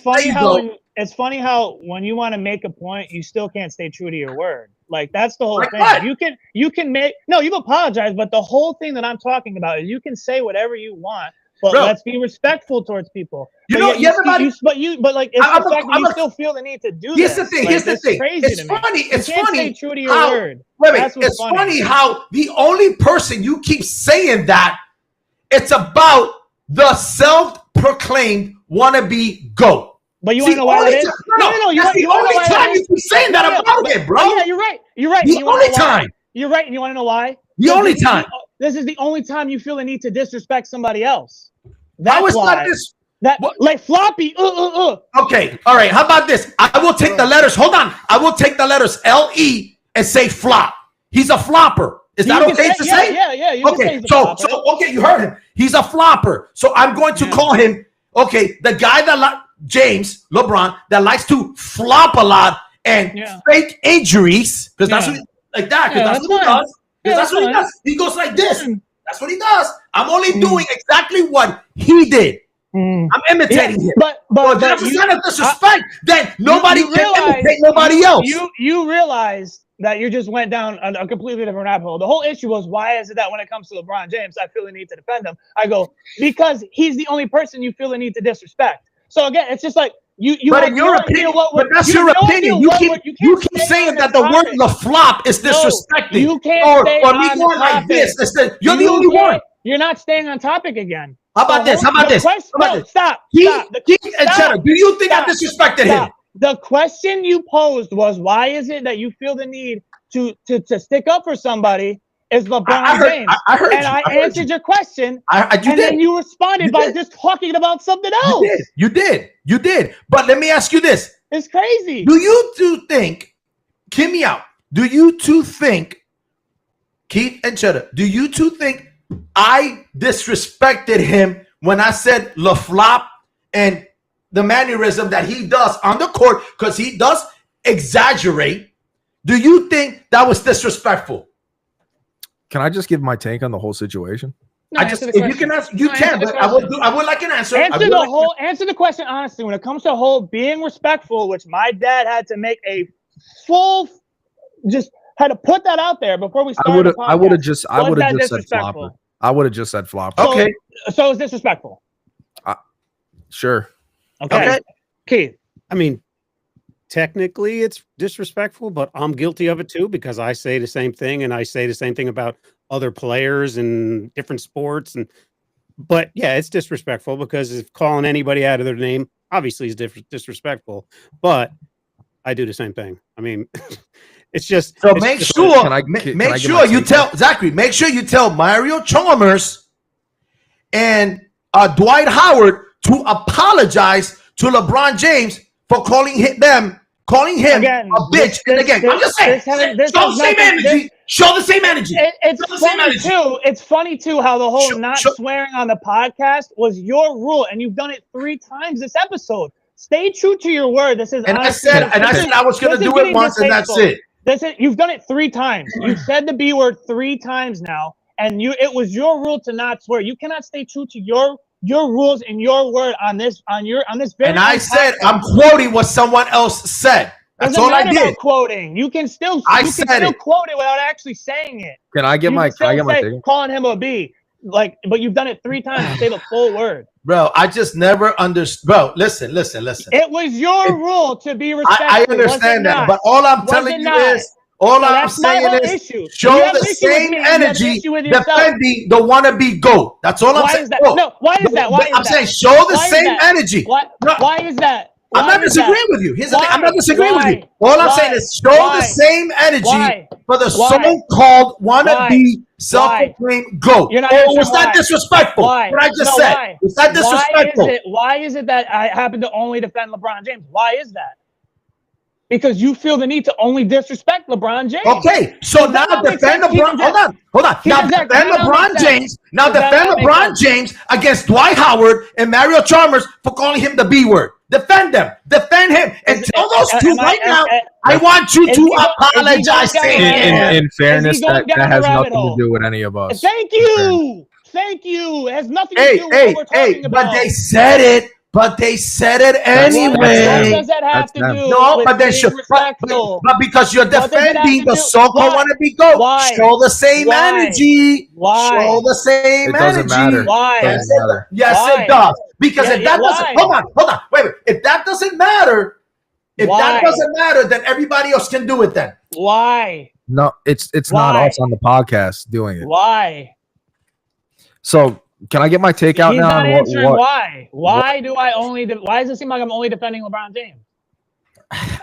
E: It's funny how when you want to make a point, you still can't stay true to your word. Like that's the whole thing. What? You can make you've apologized, but the whole thing that I'm talking about is you can say whatever you want, but let's be respectful towards people. But the fact that you still feel the need to do
B: Here's the thing. It's funny. It's funny.
E: Stay true to your word.
B: It's funny how the only person you keep saying that it's about the self-proclaimed wannabe GOAT.
E: But you want to know why that is?
B: No. That's the only time you keep saying that about it, bro.
E: Oh, yeah, you're right. The
B: only time.
E: You're right, and you want to know why?
B: The only time.
E: This is the only time you feel the need to disrespect somebody else.
B: How is that this?
E: Like floppy.
B: Okay, all right. How about this? I will take the letters. Hold on. I will take the letters L-E and say flop. He's a flopper. Is that okay to say?
E: Yeah.
B: Okay, so you heard him. He's a flopper. So I'm going to call him, the guy that James LeBron that likes to flop a lot and fake injuries, because that's what that's what he does. That's what he does. He goes like this. That's what he does. I'm only doing exactly what he did. I'm imitating him. But that's a sign of disrespect. Then nobody can imitate nobody else.
E: You realize that you just went down a completely different rabbit hole. The whole issue was, why is it that when it comes to LeBron James, I feel the need to defend him? I go, because he's the only person you feel the need to disrespect. So again, it's just like
B: but in your opinion, that's your opinion. You keep saying that the word "flop" is disrespecting.
E: You can't stay
B: or me going like this. You're the only one.
E: You're not staying on topic again.
B: How about this?
E: Stop.
B: Keith and Cheddar, do you think I disrespected him?
E: The question you posed was, why is it that you feel the need to stick up for somebody? Is LeBron James. I answered your question. Then you responded by just talking about something else.
B: You did. But let me ask you this.
E: It's crazy.
B: Do you two think, hear me out. Do you two think, Keith and Cheddar, do you two think I disrespected him when I said LaFlop and the mannerism that he does on the court, because he does exaggerate? Do you think that was disrespectful?
C: Can I just give my take on the whole situation?
E: No,
B: if you can answer, you can, but I would like an answer.
E: Answer the question honestly. When it comes to whole being respectful, which my dad had to make a full, just had to put that out there before we started.
C: I would have just said flopper. I would have just said flopper.
B: Okay.
E: So it's disrespectful.
C: Sure.
E: Okay.
D: Keith, I mean, technically it's disrespectful, but I'm guilty of it too, because I say the same thing, and I say the same thing about other players and different sports. But yeah, it's disrespectful, because if calling anybody out of their name obviously is disrespectful, but I do the same thing. I mean, it's just
B: so make sure you tell Zachary. Make sure you tell Mario Chalmers and Dwight Howard to apologize to LeBron James for calling him again, a bitch. I'm just saying, show the same energy.
E: It's funny too how the whole swearing on the podcast was your rule, and you've done it 3 times this episode. Stay true to your word. This is
B: I said I was going to do it once, and that's it.
E: You've done it 3 times. You've said the B word 3 times now, and it was your rule to not swear. You cannot stay true to your rules and your word on this very.
B: And I said I'm quoting what someone else said. That's all I did.
E: About quoting. You can still quote it without actually saying it.
C: Can I get my thing?
E: Calling him a B, but you've done it 3 times to say the full word.
B: Bro, I just never understood. Bro, listen. It
E: was your rule to be respectful.
B: I understand that, but all I'm telling you is, I'm saying is, show the same energy defending the wannabe GOAT. That's all I'm saying.
E: Why is that?
B: I'm saying show the same energy.
E: Why is that?
B: I'm not disagreeing with you. Here's the thing. I'm not disagreeing with you. All I'm saying is show the same energy for the so-called wannabe self-proclaimed GOAT.
E: You're not
B: Oh,
E: answering
B: was that
E: why.
B: disrespectful?
E: Why?
B: What I just
E: No,
B: said.
E: why?
B: Was that disrespectful?
E: Why is it that I happen to only defend LeBron James? Why is that? Because you feel the need to only disrespect LeBron James.
B: Okay, so
E: Does
B: now
E: that not make
B: defend
E: sense?
B: LeBron. Hold on. Now
E: Zach,
B: defend
E: does that not
B: LeBron
E: make sense?
B: James. Now
E: Does that
B: defend
E: not make
B: LeBron
E: sense?
B: James against Dwight Howard and Mario Chalmers for calling him the B word. Defend them. Defend him. And tell those two right now, I want you to apologize to him.
C: In fairness,
E: going
C: that
E: down the
C: has
E: rabbit
C: nothing
E: hole?
C: to do with any of us.
E: Thank you. Thank you. It has nothing to do with what we're talking about.
B: But they said it. But they said it
E: What
B: anyway.
E: does that have
C: That's
E: to
C: them.
E: do
B: No,
E: with
B: but then
E: being
B: should,
E: respectful?
B: but because you're
E: What does it have
B: defending
E: to
B: the
E: do-
B: so-called
E: Why?
B: wannabe GOAT,
E: Why?
B: show the same
E: Why?
B: energy.
E: Why?
B: Show the same
C: It doesn't
B: energy.
C: matter.
E: Why?
C: It doesn't matter.
B: Yes,
E: Why?
B: it does. Because
E: Yeah,
B: if that
E: yeah,
B: doesn't,
E: why?
B: hold on, wait. If that doesn't matter,
E: Why?
B: then everybody else can do it. Then
E: Why?
C: No, it's
E: Why?
C: not us on the podcast doing it.
E: Why?
C: So can I get my take out
E: He's
C: now?
E: not
C: on
E: answering
C: what,
E: why. Why do I only? Why does it seem like I'm only defending LeBron James?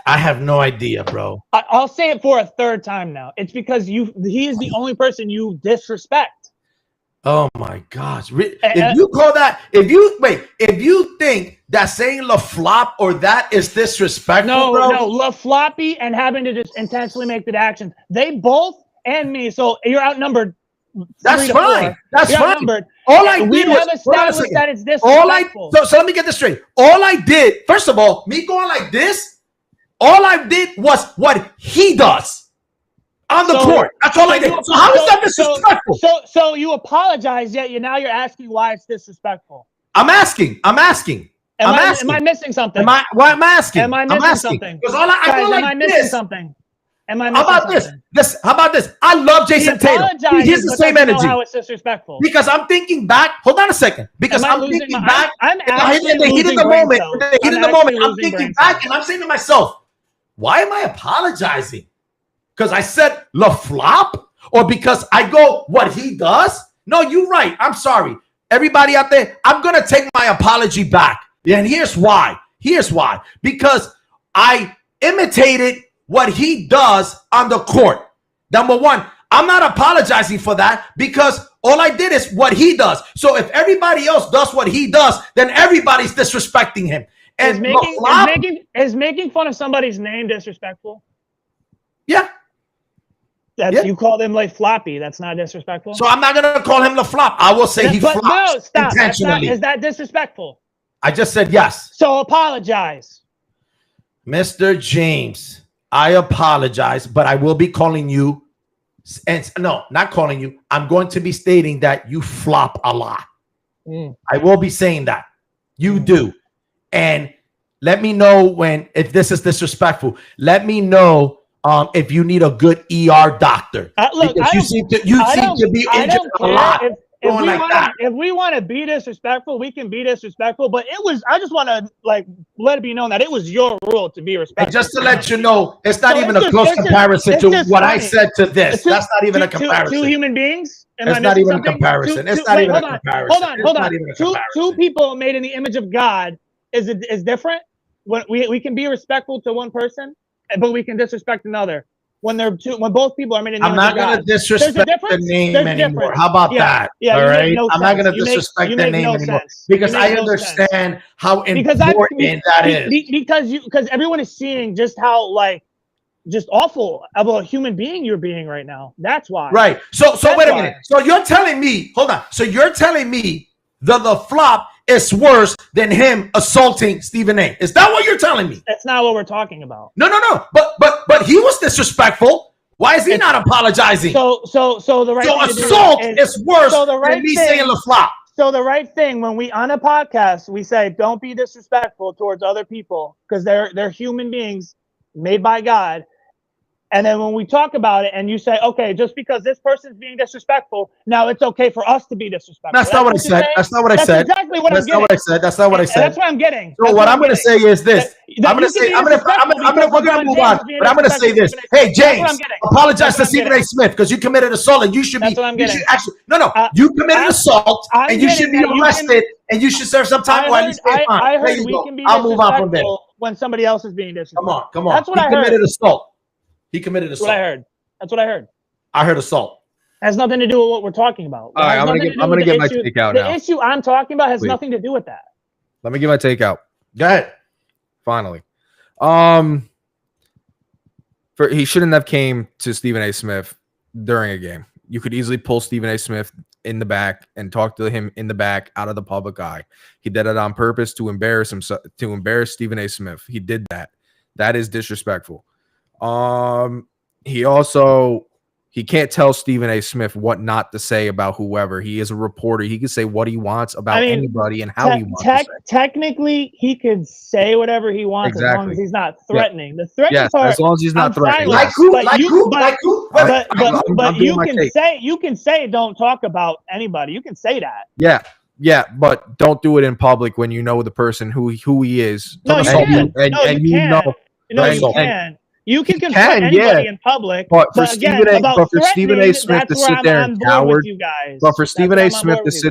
B: I have no idea, bro.
E: I'll say it for a third time now. It's because he is the only person you disrespect.
B: Oh my gosh! If you call that, if you think that saying La Flop or that is disrespectful, bro,
E: No, La Floppy and having to just intentionally make the actions. They both and me. So you're outnumbered.
B: That's
E: 3 to
B: fine.
E: 4.
B: That's
E: You're
B: fine.
E: outnumbered.
B: All I
E: We
B: did was
E: have established that it's
B: all I
E: disrespectful.
B: so let me get this straight. All I did, first of all, me going like this, all I did was what he does on the court. That's all I did. So how is that disrespectful?
E: So you apologize, yet you're asking why it's disrespectful.
B: I'm asking.
E: Am I missing something?
B: What am I asking?
E: Am I
B: I'm
E: missing
B: asking.
E: something?
B: Because all I
E: Guys,
B: go
E: am I
B: like
E: missing
B: this.
E: something? Am I
B: How
E: missing
B: about
E: something?
B: this? How about this? I love Jason Tatum. He's the same energy.
E: How it's disrespectful?
B: Because I'm thinking back. Hold on a second. Because
E: Am I
B: I'm
E: losing
B: thinking
E: my-
B: back.
E: I'm
B: in the
E: actually
B: heat of the
E: losing brain
B: moment.
E: cells.
B: In the heat of the
E: I'm
B: moment,
E: actually
B: I'm
E: losing
B: thinking
E: brain
B: back
E: cells.
B: and I'm saying to myself, why am I apologizing? Because I said La Flop? Or because I go what he does? No, you're right. I'm sorry. Everybody out there, I'm going to take my apology back. And here's why. Because I imitated what he does on the court. Number one, I'm not apologizing for that because all I did is what he does. So if everybody else does what he does, then everybody's disrespecting him. And
E: Is making fun of somebody's name disrespectful?
B: Yeah.
E: You call them like floppy. That's not disrespectful.
B: So I'm not gonna call him the flop. I will say he flops
E: no, stop.
B: intentionally.
E: Is that disrespectful?
B: I just said yes.
E: So apologize.
B: Mr. James, I apologize, but I will be calling you. And no, not calling you. I'm going to be stating that you flop a lot. I will be saying that. You do. And let me know if this is disrespectful. Let me know if you need a good ER doctor.
E: Look,
B: because you seem to be injured a lot.
E: If we want to be disrespectful, we can be disrespectful. But I just want to let it be known that it was your rule to be respectful.
B: And just to let you know, it's not even a close comparison to what I said to this. That's not even a comparison.
E: Two human beings.
B: It's not even a comparison. It's not even a comparison.
E: Hold on. Two people made in the image of God is different. When we can be respectful to one person, but we can disrespect another. When both people are made in the image of God.
B: I'm not going to disrespect the name anymore. How about that?
E: Yeah,
B: all right. I'm not going to
E: You
B: disrespect the
E: make
B: name
E: no
B: anymore
E: sense.
B: because
E: You
B: I
E: make no
B: understand how important that is.
E: Because everyone is seeing just how just awful of a human being you're being right now. That's why.
B: Right. So wait a minute. So you're telling me, hold on. So you're telling me the flop is worse than him assaulting Stephen A. Is that what you're telling me?
E: That's not what we're talking about.
B: No. But he was disrespectful. Why is he not apologizing?
E: So the right thing
B: assault is worse than me saying the flop.
E: So the right thing when we on a podcast we say don't be disrespectful towards other people because they're human beings made by God. And then when we talk about it and you say, okay, just because this person's being disrespectful, now it's okay for us to be disrespectful.
B: That's not what I said. That's not what I said.
E: That's exactly what I'm getting.
B: That's not what I said.
E: That's what I'm getting.
B: So what I'm going to say is this. We're going to move on, but I'm going to say this. Hey, James, apologize to Stephen A. Smith because you committed assault and you should be.
E: That's what I'm getting.
B: You committed assault and you should be arrested and you should serve some time while you stay fine.
E: I heard we can be disrespectful when somebody else is being disrespectful.
B: Come on.
E: That's what I heard.
B: Committed assault. He committed assault.
E: That's what I heard.
B: I heard assault.
E: Has nothing to do with what we're talking about.
C: All right, I'm gonna get my take out now.
E: The issue I'm talking about has
C: Please.
E: nothing to do with that.
C: Let me get my take out.
B: Go ahead.
C: Finally. He shouldn't have came to Stephen A. Smith during a game. You could easily pull Stephen A. Smith in the back and talk to him in the back out of the public eye. He did it on purpose to embarrass himself, to embarrass Stephen A. Smith. He did that. That is disrespectful. He can't tell Stephen A. Smith what not to say about whoever. He is a reporter. He can say what he wants about anybody and how he wants to say.
E: Technically, he could say whatever he wants as long as he's not threatening. The threatening part,
C: as long as he's not threatening.
E: But you can say don't talk about anybody. You can say that.
C: Yeah, but don't do it in public when you know the person who he is.
E: No, you can.
C: You
E: can. You can confront anybody in public,
C: but for Stephen A. Smith to sit there and coward,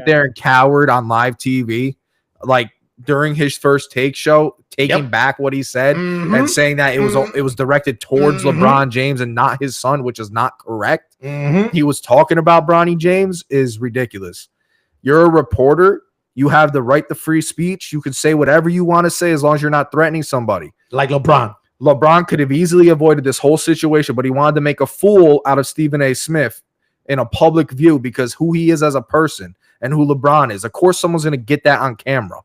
C: there and coward on live TV, like during his first take show, taking back what he said and saying that it was directed towards LeBron James and not his son, which is not correct. He was talking about Bronny James is ridiculous. You're a reporter. You have the right to free speech. You can say whatever you want to say as long as you're not threatening somebody.
B: Like LeBron.
C: LeBron could have easily avoided this whole situation, but he wanted to make a fool out of Stephen A. Smith in a public view because who he is as a person and who LeBron is. Of course, someone's going to get that on camera.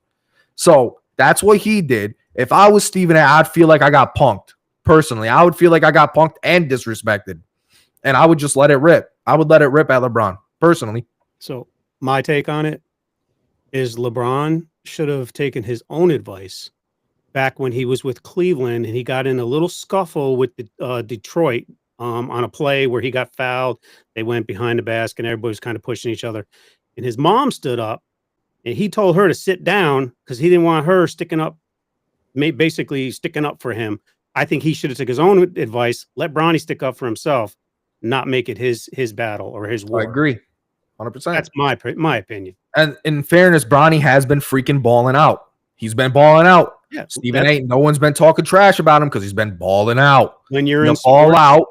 C: So that's what he did. If I was Stephen A., I'd feel like I got punked. Personally, I would feel like I got punked and disrespected. And I would just let it rip. I would let it rip at LeBron, personally.
D: So my take on it is LeBron should have taken his own advice back when he was with Cleveland and he got in a little scuffle with Detroit on a play where he got fouled. They went behind the basket and everybody was kind of pushing each other. And his mom stood up and he told her to sit down because he didn't want her basically sticking up for him. I think he should have took his own advice, let Bronny stick up for himself, not make it his battle or his war.
C: I agree. 100%.
D: That's my opinion.
C: And in fairness, Bronny has been freaking balling out. He's been balling out.
D: Yeah,
C: Stephen A. No one's been talking trash about him because he's been balling out.
D: When you're in
C: all out,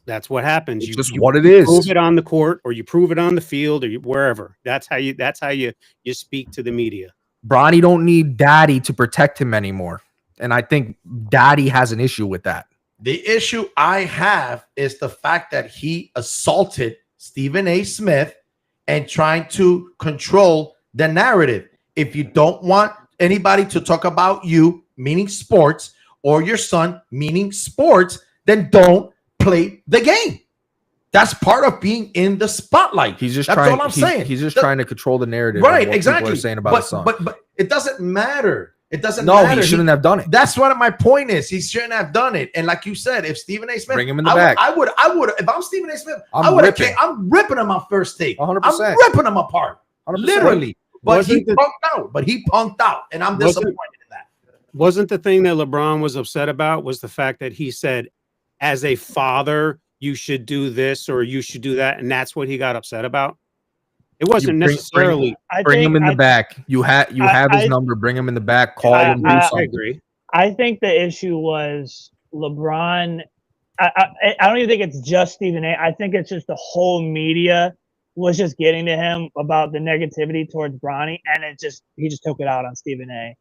D: that's what happens.
C: It's just what it is.
D: Prove it on the court, or you prove it on the field, or wherever. That's how you speak to the media.
C: Bronny don't need Daddy to protect him anymore, and I think Daddy has an issue with that.
B: The issue I have is the fact that he assaulted Stephen A. Smith and trying to control the narrative. If you don't want anybody to talk about you, meaning sports, or your son, meaning sports, then don't play the game. That's part of being in the spotlight.
C: He's just
B: That's
C: trying.
B: all I'm saying.
C: He's just trying to control the narrative.
B: Right,
C: what
B: exactly.
C: People are saying about his son.
B: But it doesn't matter. It doesn't
C: No,
B: matter.
C: he shouldn't have done it.
B: That's what my point is. He shouldn't have done it. And like you said, if Stephen A. Smith,
C: bring him in the back.
B: I would. If I'm Stephen A. Smith, I'm ripping him on first take.
C: 100%.
B: I'm ripping him apart.
C: 100%.
B: Literally. But he punked out. And I'm disappointed in that.
D: Wasn't the thing that LeBron was upset about was the fact that he said, as a father, you should do this or you should do that. And that's what he got upset about. It wasn't necessarily.
C: Bring him in the back. You have his number. Bring him in the back. Call him. Do something.
D: I agree.
E: I think the issue was LeBron. I don't even think it's just Stephen A. I think it's just the whole media was just getting to him about the negativity towards Bronny, and he just took it out on Stephen A.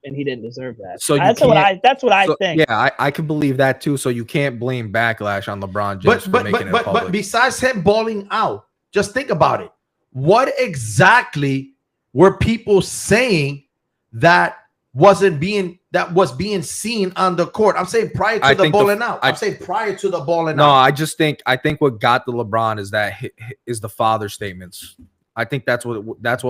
E: And he didn't deserve that.
C: So
E: that's what I think.
C: Yeah, I can believe that too. So you can't blame backlash on LeBron James for making it public.
B: But besides him balling out, just think about it. What exactly were people saying that was being seen on the court? I'm saying prior to the balling out. I'm saying prior to the balling out.
C: No, I think what got the LeBron is the father statements. I think that's what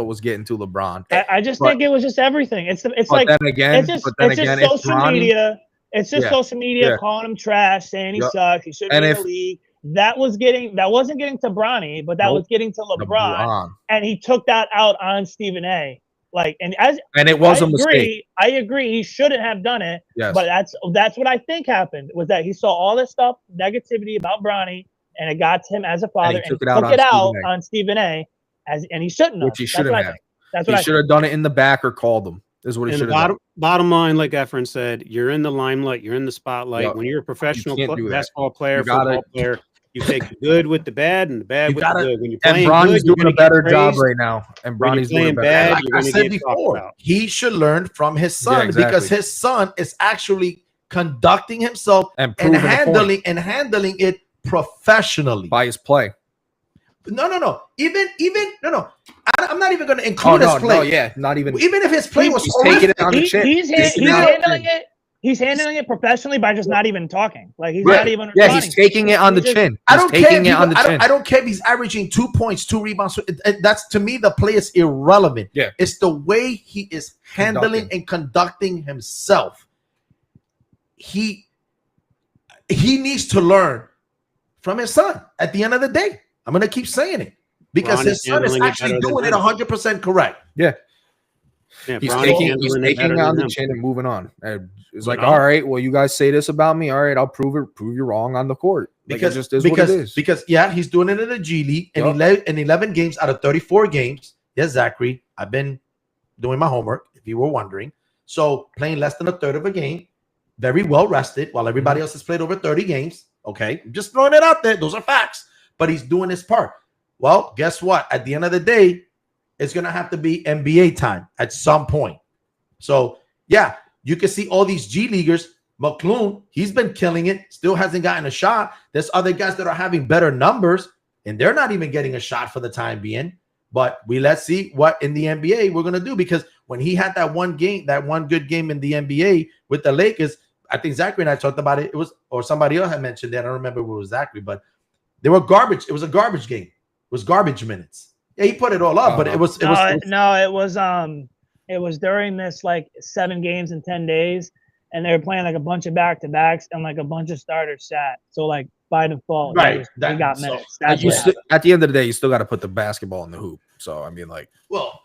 C: was getting to LeBron.
E: I think it was just everything. It's like social media. It's just social media calling him trash, saying he sucks. He shouldn't be in the league. That wasn't getting to Bronny, but that was getting to LeBron, and he took that out on Stephen A. And it was a mistake. I agree. He shouldn't have done it.
C: Yes.
E: But that's what I think happened was that he saw all this stuff, negativity about Bronny, and it got to him as a father, and he took it out on Stephen A. And he shouldn't have.
C: Which he shouldn't have.
E: That's what
C: he should have done it in the back or called them. Is what he should have done.
D: Bottom line, like Efren said, you're in the limelight, you're in the spotlight. When you're a professional basketball player, football player, You take the good with the bad and the bad
B: You
D: with
B: gotta-
D: the good. When you're
C: And
D: playing
C: Bronny's
D: good, you're
C: doing a
D: gonna get
C: better job
D: praised.
C: right now. And
D: When you're
C: Bronny's doing a
D: playing
C: better
D: bad,
C: job.
B: Like
D: you're
B: I
D: gonna
B: said
D: get talked
B: before,
D: about.
B: he should learn from his son
C: exactly.
B: because his son is actually conducting himself
C: And
B: and
C: proving a point
B: handling it professionally.
C: by his play.
B: No. Even no. I'm not even going to
C: Oh,
B: include his play.
C: no, yeah. Not even.
B: Even if his play was
C: He's
B: horrific,
C: taking it on the chin.
E: He's
C: Taking it out.
E: handling it. He's handling it professionally by just not even talking. Like he's
C: Right.
E: not even.
C: Yeah,
E: responding.
C: he's taking it on the
E: He's just-
C: chin.
B: I
C: He's
B: don't care.
C: taking
B: If
C: it
B: he,
C: on the chin.
B: I don't care if he's averaging 2 points, 2 rebounds. That's to me the play is irrelevant.
C: Yeah.
B: It's the way he is handling and conducting himself. He needs to learn from his son. At the end of the day, I'm gonna keep saying it because
D: Ron
B: his
D: is
B: son is
D: handling it
B: actually
D: better than
B: doing it
D: him.
B: 100% correct.
D: Yeah,
C: He's
D: Bronny's
C: taking
D: handling it better
C: it on
D: than
C: the
D: him.
C: chin and moving on. And it's like,
D: know?
C: all right, well, you guys say this about me. All right, I'll prove you wrong on the court. Like,
B: Because
C: it just is what it is.
B: because yeah, he's doing it in the G League and
C: Yup.
B: in 11 games out of 34 games. Yes, Zachary, I've been doing my homework. If you were wondering, so playing less than a third of a game, very well rested, while everybody else has played over 30 games. Okay, I'm just throwing it out there. Those are facts. But he's doing his part. Well, guess what? At the end of the day, it's gonna have to be NBA time at some point. So yeah, you can see all these G leaguers. McClune, he's been killing it, still hasn't gotten a shot. There's other guys that are having better numbers, and they're not even getting a shot for the time being. But let's see what in the NBA we're gonna do, because when he had that one good game in the NBA with the Lakers, I think Zachary and I talked about it. It was, or somebody else had mentioned that. I don't remember if it was Zachary, but they were garbage. It was a garbage game. It was garbage minutes. Yeah, he put it all up, but it was
E: during this like 7 games in 10 days, and they were playing like a bunch of back-to-backs, and like a bunch of starters sat. So like by default,
B: Right.
E: they got minutes.
C: At
E: That's what happened.
C: the end of the day, you still got to put the basketball in the hoop. So I mean, like,
B: Well,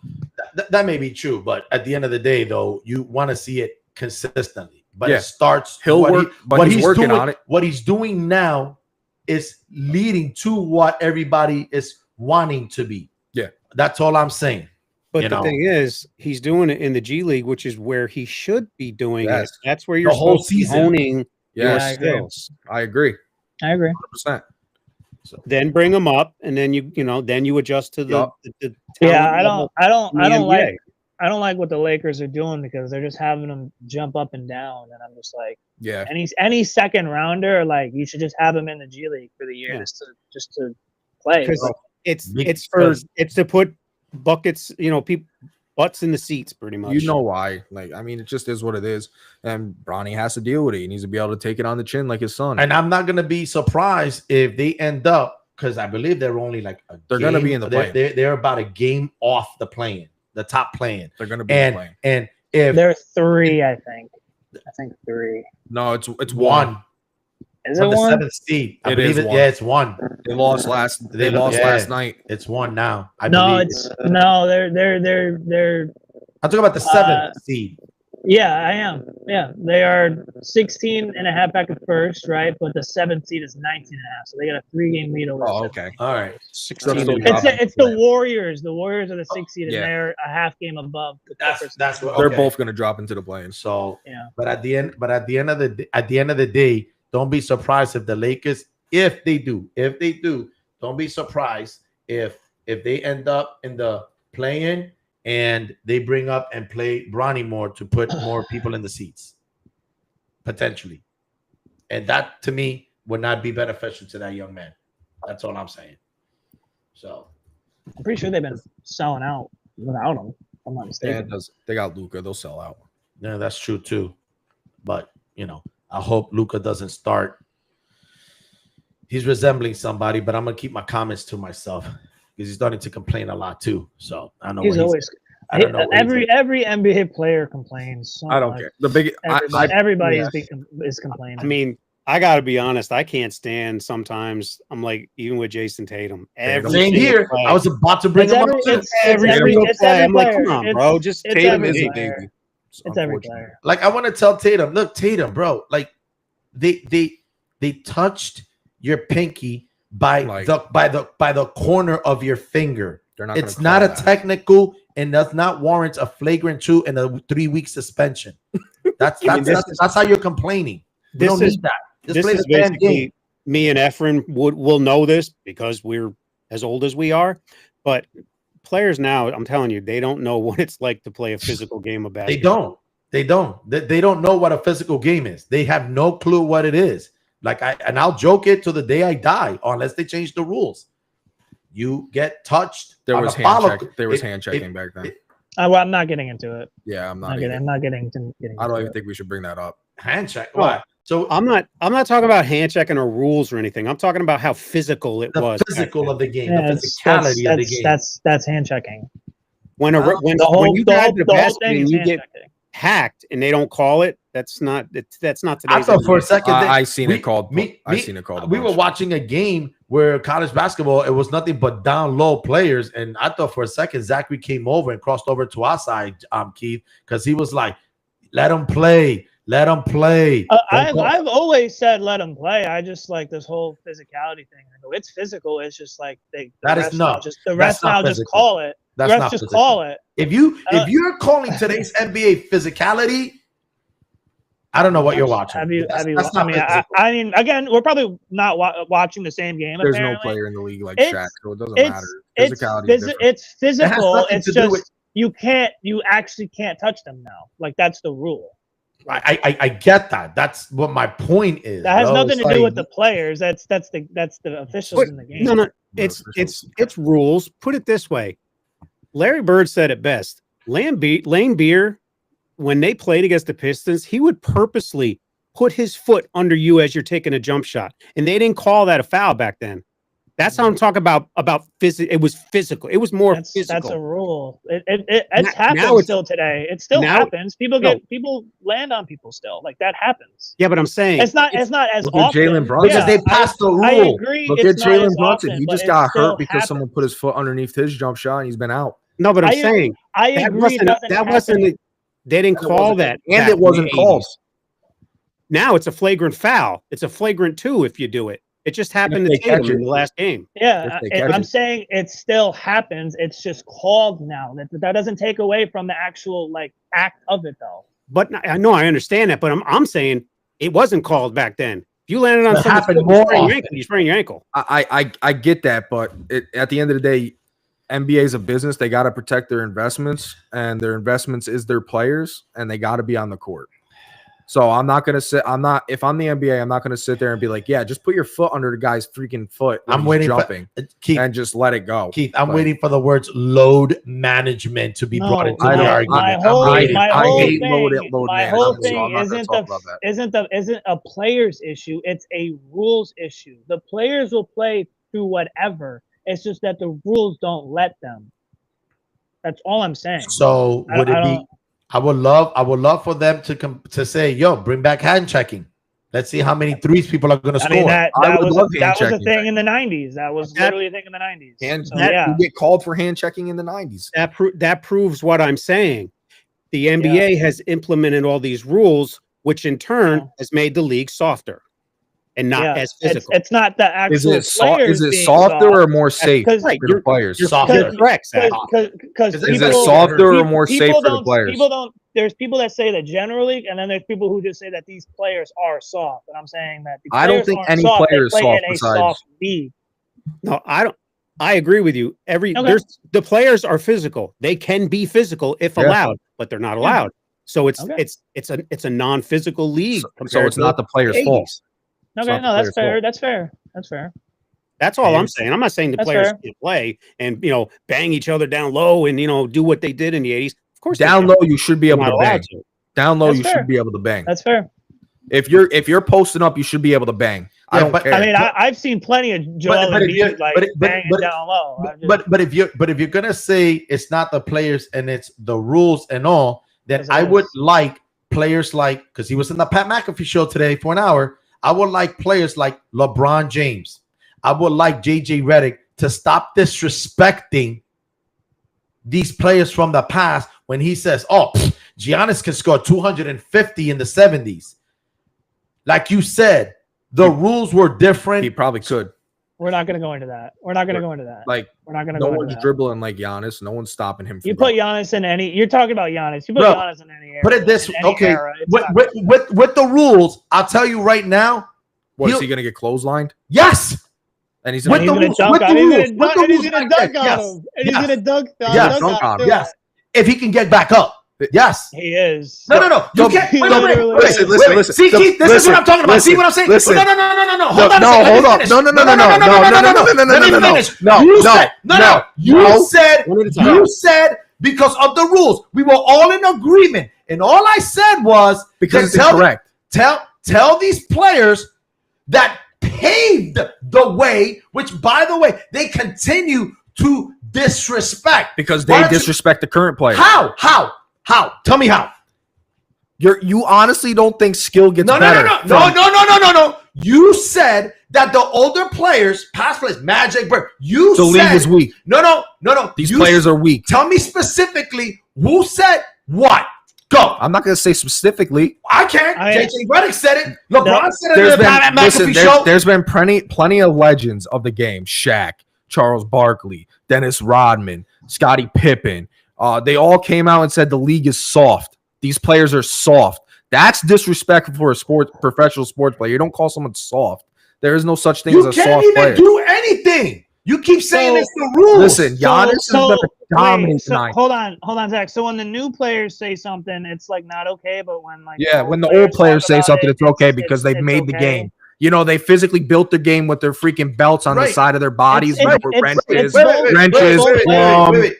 B: that may be true, but at the end of the day, though, you want to see it consistently. But
C: Yeah.
B: it starts.
C: He'll
B: what
C: work,
B: he-
C: but
B: what
C: he's working on it.
B: What he's doing now is leading to what everybody is wanting to be.
C: Yeah.
B: That's all I'm saying.
D: But
B: You
D: the
B: know.
D: thing is, he's doing it in the G League, which is where he should be doing
C: Yes.
D: it. That's where you're
B: whole
D: supposed to be
B: season.
D: honing your
C: yeah,
E: I agree.
D: skills.
C: I agree,
E: I agree.
C: 100%.
D: Then bring them up, and then you adjust to the,
C: Yup.
D: the
E: Yeah,
D: talent
E: I
D: level
E: don't
D: in the NBA.
E: like I don't like what the Lakers are doing, because they're just having them jump up and down, and I'm just like,
C: Yeah,
E: any second rounder, like you should just have them in the G League for the year,
D: Yeah.
E: just to play.
D: Because
E: Like,
D: it's to put buckets, people butts in the seats, pretty much.
C: you know why? Like, I mean, it just is what it is, and Bronny has to deal with it. He needs to be able to take it on the chin like his son.
B: And I'm not gonna be surprised if they end up, because I believe they're only like
C: They're gonna be in the play-in.
B: They're about a game off the play-in, the top play-in.
C: They're gonna be playing.
B: And if
E: they're 3, I think. 3.
C: No, it's
B: one
C: one.
E: Is
B: from
E: it
B: the
E: 1?
B: 7th seed, I
C: It
B: believe
C: is
B: it.
C: one.
B: Yeah, it's 1.
C: They lost last. They
B: They-
C: lost
B: yeah.
C: last night.
B: It's 1 now. I
E: No,
B: believe.
E: they're
B: I'm talking about the 7th seed.
E: yeah, I am. Yeah, they are 16 and a half back at first, right? But the 7th seed is 19 and a half, so they got a 3-game lead over.
C: Oh,
E: the
C: okay.
B: All right.
D: 16
C: Still
D: and
C: dropping.
D: a half.
E: It's the Warriors. The Warriors are the 6th seed,
C: yeah.
E: and they're a half game above. The Clippers.
B: That's what
C: They're
B: okay.
C: both gonna drop into the play-ins.
B: So
E: Yeah.
B: But at the end of the day, don't be surprised if the Lakers, if they do, don't be surprised if they end up in the play-in and they bring up and play Bronny more to put more people in the seats, potentially. And that to me would not be beneficial to that young man. That's all I'm saying. So
E: I'm pretty sure they've been selling out without him. If I'm not
C: Yeah,
E: mistaken.
C: it does. They got Luka. They'll sell out.
B: yeah, that's true too. But I hope Luka doesn't start. He's resembling somebody, but I'm gonna keep my comments to myself because he's starting to complain a lot too. So I don't know.
E: He's
B: what
E: always.
B: I don't know. what he's-
E: Every NBA player complains. So
C: I don't
E: much.
C: care. The big.
E: Everybody
C: yeah.
E: is complaining.
D: I mean, I got to be honest. I can't stand sometimes. I'm like, even with Jason Tatum. Every
B: Same
D: single
B: here.
D: play-
B: I was about to bring
E: It's
B: him
E: every-
B: up. too.
E: it's
D: every
E: every-
D: single
E: it's
D: play.
E: every
D: I'm like,
E: player.
D: come on,
E: It's-
D: bro. Just
E: it's
D: Tatum
E: every
D: is a
E: player.
D: baby.
E: It's every player.
B: Like I want to tell Tatum, look, Tatum, bro. Like they touched your pinky by
C: Like-
B: the corner of your finger.
C: They're not.
B: It's
C: gonna
B: not
C: call
B: a
C: that.
B: technical and does not warrant a flagrant 2 and a 3-week suspension. That's
D: I mean, this
B: that's how you're complaining. We
D: This
B: don't
D: is
B: need that. Just
D: this
B: play
D: is
B: the damn
D: basically
B: game.
D: me and Efren will know this because we're as old as we are, but players now, I'm telling you, they don't know what it's like to play a physical game of basketball.
B: They don't know what a physical game is. They have no clue what it is. I'll joke it to the day I die, unless they change the rules. You get touched.
C: There was hand checking back then.
E: Well, I'm not getting into it.
C: Yeah, I'm not
E: I
C: don't even think we should bring that up.
B: Hand check.
D: Oh,
B: Why? So
D: I'm not talking about hand checking or rules or anything. I'm talking about how physical it was.
B: The physical of the game,
E: Yeah,
B: the physicality of the game.
E: That's hand checking.
D: When
E: The whole
D: you grab the
E: thing
D: basket
E: is
D: and you
E: hand
D: get
E: checking.
D: hacked and they don't call it, that's not today's
B: I thought for a second
C: I seen it called. I seen it called. a
B: We were
C: bunch.
B: watching a game where college basketball, it was nothing but down low players, and I thought for a second Zachary came over and crossed over to our side, Keith, because he was like, "Let him play, let him play."
E: I've always said let them play. I just like this whole physicality thing. I go, it's physical. It's just like the refs now just call it.
B: That's
E: The refs
B: not
E: just
B: physical.
E: call it.
B: If you're calling today's NBA physicality, I don't know what you're watching. That's not physical.
E: I mean, again, we're probably not watching the same game.
C: There's
E: apparently.
C: no player in the league like
E: It's-
C: Shaq, so it doesn't matter. Physicality is different.
E: It's physical.
B: nothing
E: It's
B: to do
E: just you actually can't touch them now. Like that's the rule.
B: I get that. That's what my point is.
E: That has
B: bro.
E: nothing
B: It's
E: to do
B: like-
E: with the players. That's the officials in the game.
D: No, it's rules. Put it this way. Larry Bird said it best. Lane Beer, when they played against the Pistons, he would purposely put his foot under you as you're taking a jump shot. And they didn't call that a foul back then. That's how I'm talking about physical. It was physical. It was more physical.
E: That's a rule. It
D: Now
E: happens still today. It still
D: now-
E: happens. People land on people still. Like that happens.
D: Yeah, but I'm saying
E: It's not as
C: Look at
E: often.
C: Jalen Brunson.
B: Because they passed the
E: I
B: rule.
E: agree.
C: Look
E: it's
C: at
E: not as
C: Jalen Brunson.
E: often,
C: He
E: but
C: just
E: it
C: got
E: still
C: hurt because
E: happens.
C: someone put his foot underneath his jump shot and he's been out.
D: no, but I'm
E: I
D: saying
E: I
D: that
E: agree.
D: wasn't
E: It doesn't happen.
D: they didn't call that.
C: And
D: back
C: it
D: in the
C: wasn't
D: 80s.
C: called.
D: Now it's a flagrant foul. It's a flagrant 2 if you do it. It just happened to
C: they catch
D: Tatum in
C: it.
D: the last game.
E: Yeah,
C: If they catch
E: I'm
C: it.
E: saying it still happens. It's just called now. That doesn't take away from the actual like act of it though.
D: But I know I understand that, but I'm saying it wasn't called back then. If you landed on
B: It
D: someone's
B: happened
D: foot,
B: more
D: you
B: often.
D: sprain your ankle.
C: I get that, but at the end of the day, NBA is a business. They got to protect their investments, and their investments is their players, and they got to be on the court. So I'm not gonna sit. If I'm the NBA, I'm not gonna sit there and be like, yeah, just put your foot under the guy's freaking foot. when
B: I'm
C: he's
B: waiting
C: jumping
B: Keith,
C: and just let it go.
B: Keith, I'm
C: Like,
B: waiting for the words load management to be brought into
C: I
B: the
C: don't-
B: argument.
E: My
B: I'm
E: whole
B: waiting.
C: I hate
E: thing,
C: load
E: my
C: management,
E: whole
C: so
E: thing
C: I'm not gonna talk about that.
E: isn't a players issue. It's a rules issue. The players will play through whatever. It's just that the rules don't let them. That's all I'm saying.
B: So would
E: I
B: it be?
E: don't-
B: I would love for them to say, "Yo, bring back hand checking. Let's see how many threes people are going to
E: I
B: score."
E: mean that
C: I would love hand
E: was a
C: checking.
E: thing in the 90s. That was literally a thing in the 90s.
C: And
E: So,
C: that
E: yeah.
C: you get called for hand checking in the 90s.
D: That proves what I'm saying. The NBA has implemented all these rules, which in turn
E: Yeah.
D: has made the league softer and not
E: Yeah.
D: as physical.
E: It's not the actual
C: Is it
E: players
C: is it
E: being
C: softer or
E: soft.
C: more safe
E: Because-
C: for
D: Right,
C: the players?
D: You're
B: Softer.
D: correct, Zach.
E: Because
B: Is
C: Is
B: people-
C: it softer or more safe for the players?
E: People don't. There's people that say that generally, and then there's people who just say that these players are soft. And I'm saying that the
C: I don't
E: players
C: think
E: aren't
C: any
E: soft,
C: player
E: they
C: is
E: play
C: soft
E: in a
C: besides-
E: soft league.
D: No, I don't. I agree with you.
E: Okay.
D: The players are physical. They can be physical if
C: Yeah.
D: allowed, but they're not allowed. So it's
E: Okay.
D: it's a non-physical league.
C: So
D: compared
C: it's
D: to
C: not the player's
D: 80s.
C: fault.
E: Okay,
C: not the
E: no, that's
C: player's
E: fair.
C: fault.
E: That's fair. That's fair.
D: That's all I'm saying. I'm not saying the
E: That's
D: players
E: fair.
D: can play and bang each other down low and do what they did in the 80s. Of course, they
C: Down
D: can.
C: low, you should be
D: They're
C: able
D: not
C: to
D: allowed
C: bang.
D: to.
C: Down low,
E: That's
C: you
E: fair.
C: should be able to bang.
E: That's fair.
C: If you're posting up, you should be able to bang. I
B: Yeah,
C: don't
B: but-
C: care.
E: I mean, I've seen plenty of Joel
B: but if you-
E: Embiid like
B: but-
E: banging
B: but-
E: down low.
B: But if you're gonna say it's not the players and it's the rules and all, then
E: Yes, it
B: I would
E: is.
B: like players like, because he was in the Pat McAfee show today for an hour. I would like players like LeBron James. I would like JJ Redick to stop disrespecting these players from the past when he says, "Oh, Giannis can score 250 in the 70s." Like you said, the rules were different.
C: he probably could.
E: We're not going to go into that. We're not going to go into that.
C: Like
E: We're not going to
C: no
E: go into
C: one's
E: that.
C: dribbling like Giannis. No one's stopping him. From
E: You put
C: going.
E: Giannis in any. You're talking about Giannis. You put
B: Bro,
E: Giannis in any era.
B: Put it this
E: in any
B: okay.
E: era, it's
B: With,
E: not-
B: with the rules, I'll tell you right now,
C: What is he going to get clotheslined?
B: Yes.
C: And he's
B: With
C: going
B: the
C: to
B: rules, with the rules, with the
E: he's
B: rules
E: gonna
B: back
E: dunk
B: then.
E: on
B: Yes.
E: him. And he's
B: Yes.
E: gonna dunk
B: Yes.
E: on him. too.
B: Yes. If he can get back up. Yes.
E: He is.
B: No. You can't. Wait.
C: Listen.
B: See, Keith, this is what I'm talking about. See what I'm saying?
C: Listen.
B: No. Hold on.
C: Hold up. No.
B: Let me finish. You said because of the rules, we were all in agreement, and all I said was
C: Because it's
B: tell
C: incorrect.
B: Tell these players that paved the way, which, by the way, they continue to disrespect
C: Because
B: Why
C: they
B: don't you-
C: disrespect the current player.
B: How? Tell me how.
C: You honestly don't think skill gets
B: No.
C: better?
B: No. You said that the older players, past players, Magic, Bird,
C: The league is weak.
B: No.
C: These players are weak.
B: Tell me specifically who said what. Go.
C: I'm not going to say specifically.
B: I can't. JJ Redick said it. LeBron said it.
C: There's
B: in the Pat McAfee show.
C: there's been plenty of legends of the game. Shaq, Charles Barkley, Dennis Rodman, Scottie Pippen. They all came out and said the league is soft. These players are soft. That's disrespectful for a professional sports player. You don't call someone soft. There is no such thing
B: You
C: as a
B: can't
C: soft
B: even
C: player.
B: do anything. You keep saying
E: So-
B: it's the rules.
C: Listen, Giannis has been dominant tonight.
E: Hold on, Zach. So when the new players say something, it's like not okay, but when like
C: When the old players
E: talk
C: say
E: about
C: something,
E: it,
C: it's okay because they've
E: it's
C: made the
E: okay.
C: game. You know, they physically built their game with their freaking belts on the
B: Right.
C: side of their bodies.
E: It's-
C: with
E: it's-
C: wrenches,
E: it's-
C: wrenches,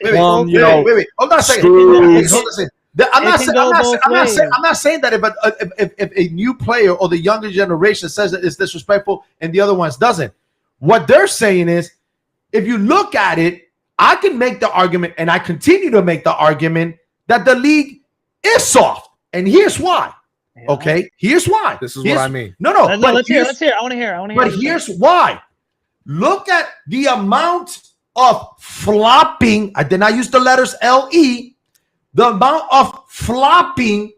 C: plum, you know,
B: Wait. Hold on a second.
C: screws.
B: Hold on a second. I'm not saying that, but if a new player or the younger generation says that it's disrespectful and the other ones doesn't, what they're saying is, if you look at it, I can make the argument, and I continue to make the argument that the league is soft, and here's why.
E: Yeah.
B: Okay, here's why.
C: This is what I mean.
B: No,
E: Let's hear. I want to hear.
B: But here's why. Look at the amount of flopping. I did not use the letters LE. The amount of flopping,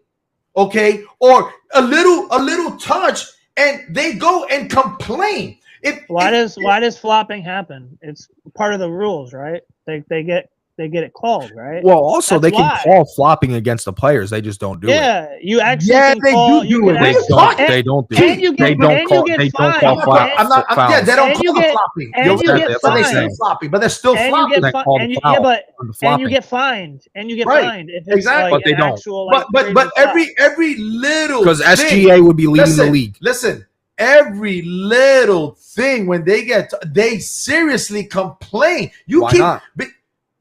B: okay, or a little touch, and they go and complain.
E: Why does flopping happen? It's part of the rules, right? They get it called, right?
C: Well, also
E: That's
C: they can
E: why.
C: call flopping against the players. They just don't do it.
E: Yeah, you actually
B: Yeah,
E: can
B: they
E: call,
B: do
E: you
B: do
E: can
B: it.
C: They
E: actually-
C: don't.
E: and-
C: They don't do
E: and
C: it.
E: you get-
C: They
E: and
C: don't
E: you
C: call.
E: get
C: They don't
E: fined.
C: call
E: I'm
C: fouls.
B: I'm not.
C: fouls.
B: Yeah, they don't
E: And you
B: call
E: get-
B: flopping.
E: and
B: You're
E: you
B: right.
E: get
B: That's what they say,
E: fined.
B: flopping, but they're still
E: and you
B: flopping.
E: get
C: They call
E: and
C: the
E: you,
C: foul
E: yeah, but
C: on the
E: and you
C: flopping.
E: get fined, and you get
B: Right.
E: fined if it's
B: Exactly.
E: like
C: But they
E: an
C: don't.
E: actual, like,
B: But
E: crazy flop.
B: every little
C: Because
B: thing-
C: SGA would be leading the league.
B: Listen, every little thing when they seriously complain.
C: Why not?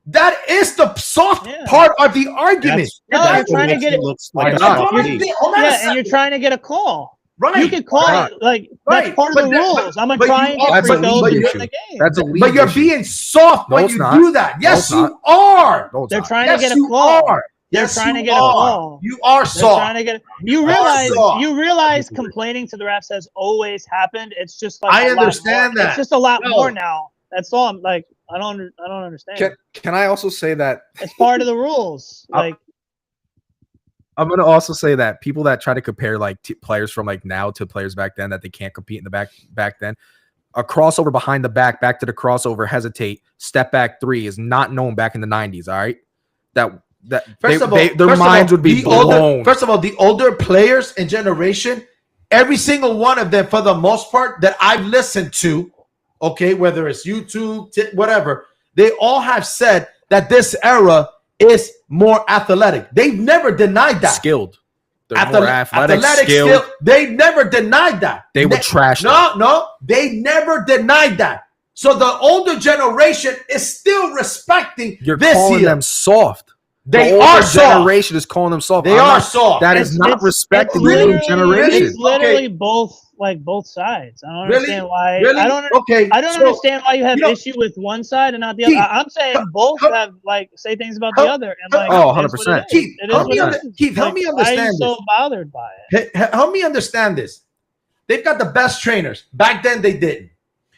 B: That is the soft
E: Yeah.
B: part of the argument.
E: No,
F: That's
E: you're
F: what
E: trying to
F: makes
E: get
F: it
E: it.
F: looks
C: Why
F: like a
C: not?
F: soft
B: Hold on a
F: league.
B: second, hold on a
E: Yeah, and
B: second.
E: you're trying to get a call.
B: Right.
E: You can call
C: Why
E: it like that's
B: Right.
E: part of
B: But
E: the
B: that-
E: rules. I'm
B: but you
E: trying
B: are-
E: to
C: That's a
E: those
C: league
E: who
C: issue.
E: win the game.
C: That's a league
B: But you're
C: issue.
B: being soft
C: No,
B: when
C: it's
B: you
C: not.
B: do that. Yes,
C: it's not.
B: you are.
C: No, it's
E: They're
C: not.
E: trying
B: Yes,
E: to get a
B: you
E: call.
B: are.
E: They're
B: Yes,
E: trying to
B: you
E: get a
B: are.
E: call.
B: You are
E: They're
B: soft.
E: trying to get.
B: You are soft.
E: You realize complaining to the refs has always happened. It's just like
B: I
E: a lot
B: understand
E: more.
B: that.
E: It's just a lot
B: No.
E: more now. That's all. I'm like, I don't understand.
C: Can I also say that
E: It's part of the rules. Like,
C: I'm gonna also say that people that try to compare like players from like now to players back then that they can't compete in the back then, a crossover behind the back to the crossover, hesitate, step back three is not known back in the 90s. All right, their minds would be blown.
B: First of all, the older players and generation, every single one of them, for the most part, that I've listened to, okay, whether it's YouTube, whatever, they all have said that this era is more athletic. They've never denied that.
C: Skilled. They're more athletic, skilled.
B: skill. They never denied that.
C: They would trash them.
B: No, they never denied that. So the older generation is still respecting
C: You're
B: this
C: calling
B: here.
C: them soft.
B: They
C: The
B: are
C: older
B: soft.
C: generation is calling them soft.
B: They
C: I'm
B: are
C: not-
B: soft.
C: That is not respecting the new generation.
E: It's literally both sides. I don't
B: Really?
E: understand why.
B: Really?
E: I don't.
B: Okay.
E: I don't
B: so-
E: understand why you have
B: you know-
E: issue with one side and not the
B: Keith,
E: other. I'm saying both
B: help-
E: have like say things about the
B: help-
E: other and like
C: oh,
E: it is what
C: 100%.
E: it is.
B: Keith,
E: It is
B: help
E: what
B: me
E: it
B: under-
E: is.
B: Keith, help me
E: Why are you
B: understand
E: so
B: this.
E: bothered by it?
B: Help me understand this. They've got the best trainers. Back then, they didn't.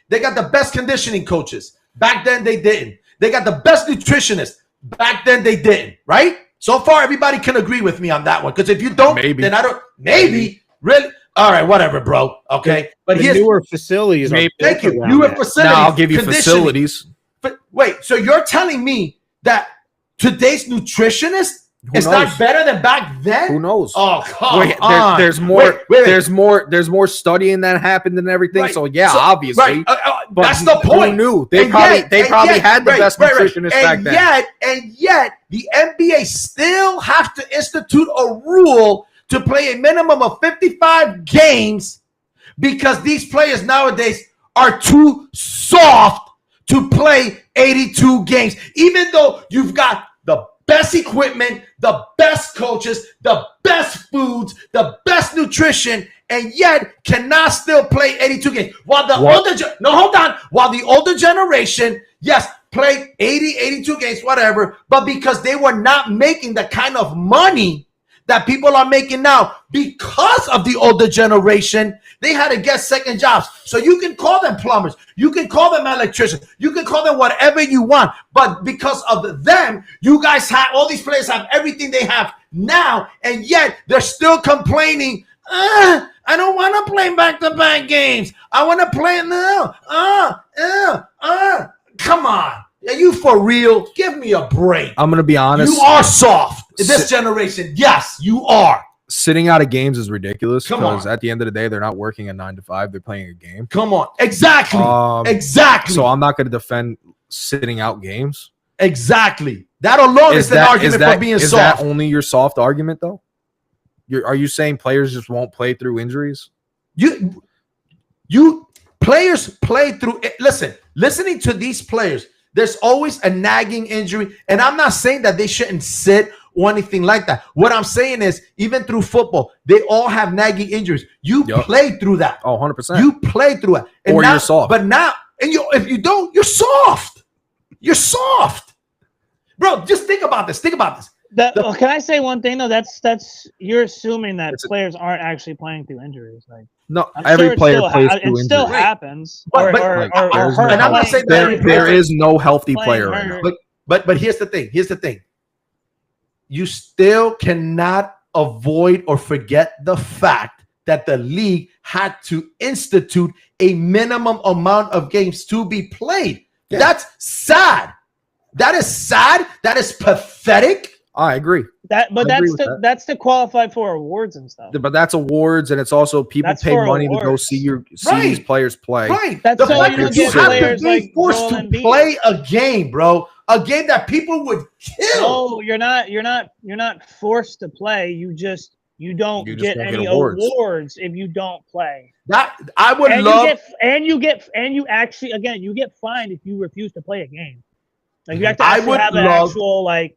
B: They got the best conditioning coaches. Back then, they didn't. They got the best nutritionists. Back then, they didn't. Right? So far, everybody can agree with me on that one. Because if you don't,
C: Maybe.
B: then I don't. Maybe. Really? All right, whatever, bro. Okay. But
D: The
B: here's.
D: newer facilities.
C: Maybe-
D: Are
B: Thank
D: built
B: you.
D: around
B: You have
D: that.
B: facilities.
C: Now I'll give you
B: conditioning.
C: facilities.
B: But wait, so you're telling me that today's nutritionists It's not better than back then.
C: Who knows?
B: Oh, come
C: Wait,
B: on.
C: there's more.
B: Wait.
C: There's more studying that happened and everything.
B: Right.
C: So yeah,
B: So-
C: obviously.
B: Right. That's the point.
C: Who knew? They
B: And
C: probably
B: yet-
C: had the
B: right,
C: best
B: right.
C: nutritionists back then.
B: And yet, the NBA still have to institute a rule to play a minimum of 55 games because these players nowadays are too soft to play 82 games. Even though you've got the best equipment, the best coaches, the best foods, the best nutrition, and yet cannot still play 82 games. While the While the older generation, yes, played 80, 82 games, whatever, but because they were not making the kind of money that people are making now because of the older generation, they had to get second jobs. So you can call them plumbers, you can call them electricians, you can call them whatever you want. But because of them, you guys have all these players have everything they have now, and yet they're still complaining. I don't want to play back-to-back games. I want to play now. Come on. Are you for real? Give me a break.
C: I'm gonna be honest.
B: You are soft. This generation, yes, you are.
C: Sitting out of games is ridiculous
B: Come
C: because
B: on.
C: at the end of the day, they're not working a 9 to 5. They're playing a game.
B: Come on. Exactly. Exactly.
C: So I'm not going to defend sitting out games.
B: Exactly. That alone is an argument for being
C: is
B: soft.
C: that only your soft argument, though? Are you saying players just won't play through injuries?
B: You players play through it. Listening to these players, there's always a nagging injury. And I'm not saying that they shouldn't sit or anything like that. What I'm saying is, even through football, they all have nagging injuries. You play through that.
C: Oh, 100%.
B: You play through it. And
C: or
B: now,
C: you're soft.
B: But now, if you don't, you're soft. You're soft. Bro, just think about this. Think about this.
E: Can I say one thing though? That's you're assuming that players aren't actually playing through injuries. Like,
C: no,
E: I'm
C: every
E: sure
C: player plays through
E: it
C: injuries.
E: still happens.
B: But
E: or
B: and I'm not saying that
C: there is no healthy player right now.
B: But here's the thing. Here's the thing. You still cannot avoid or forget the fact that the league had to institute a minimum amount of games to be played. Yeah. That's sad. That is sad. That is pathetic.
C: I agree.
E: That's to qualify for awards and stuff.
C: But that's awards, and it's also people pay money to go see these players play.
B: Right.
E: That's
B: the
E: so
B: fact
E: you
B: that you have to be forced to play a game, bro. A game that people would kill.
E: No, you're not forced to play. You don't get any awards if you don't play.
B: That I would love.
E: You get fined if you refuse to play a game. Like you have to have an actual like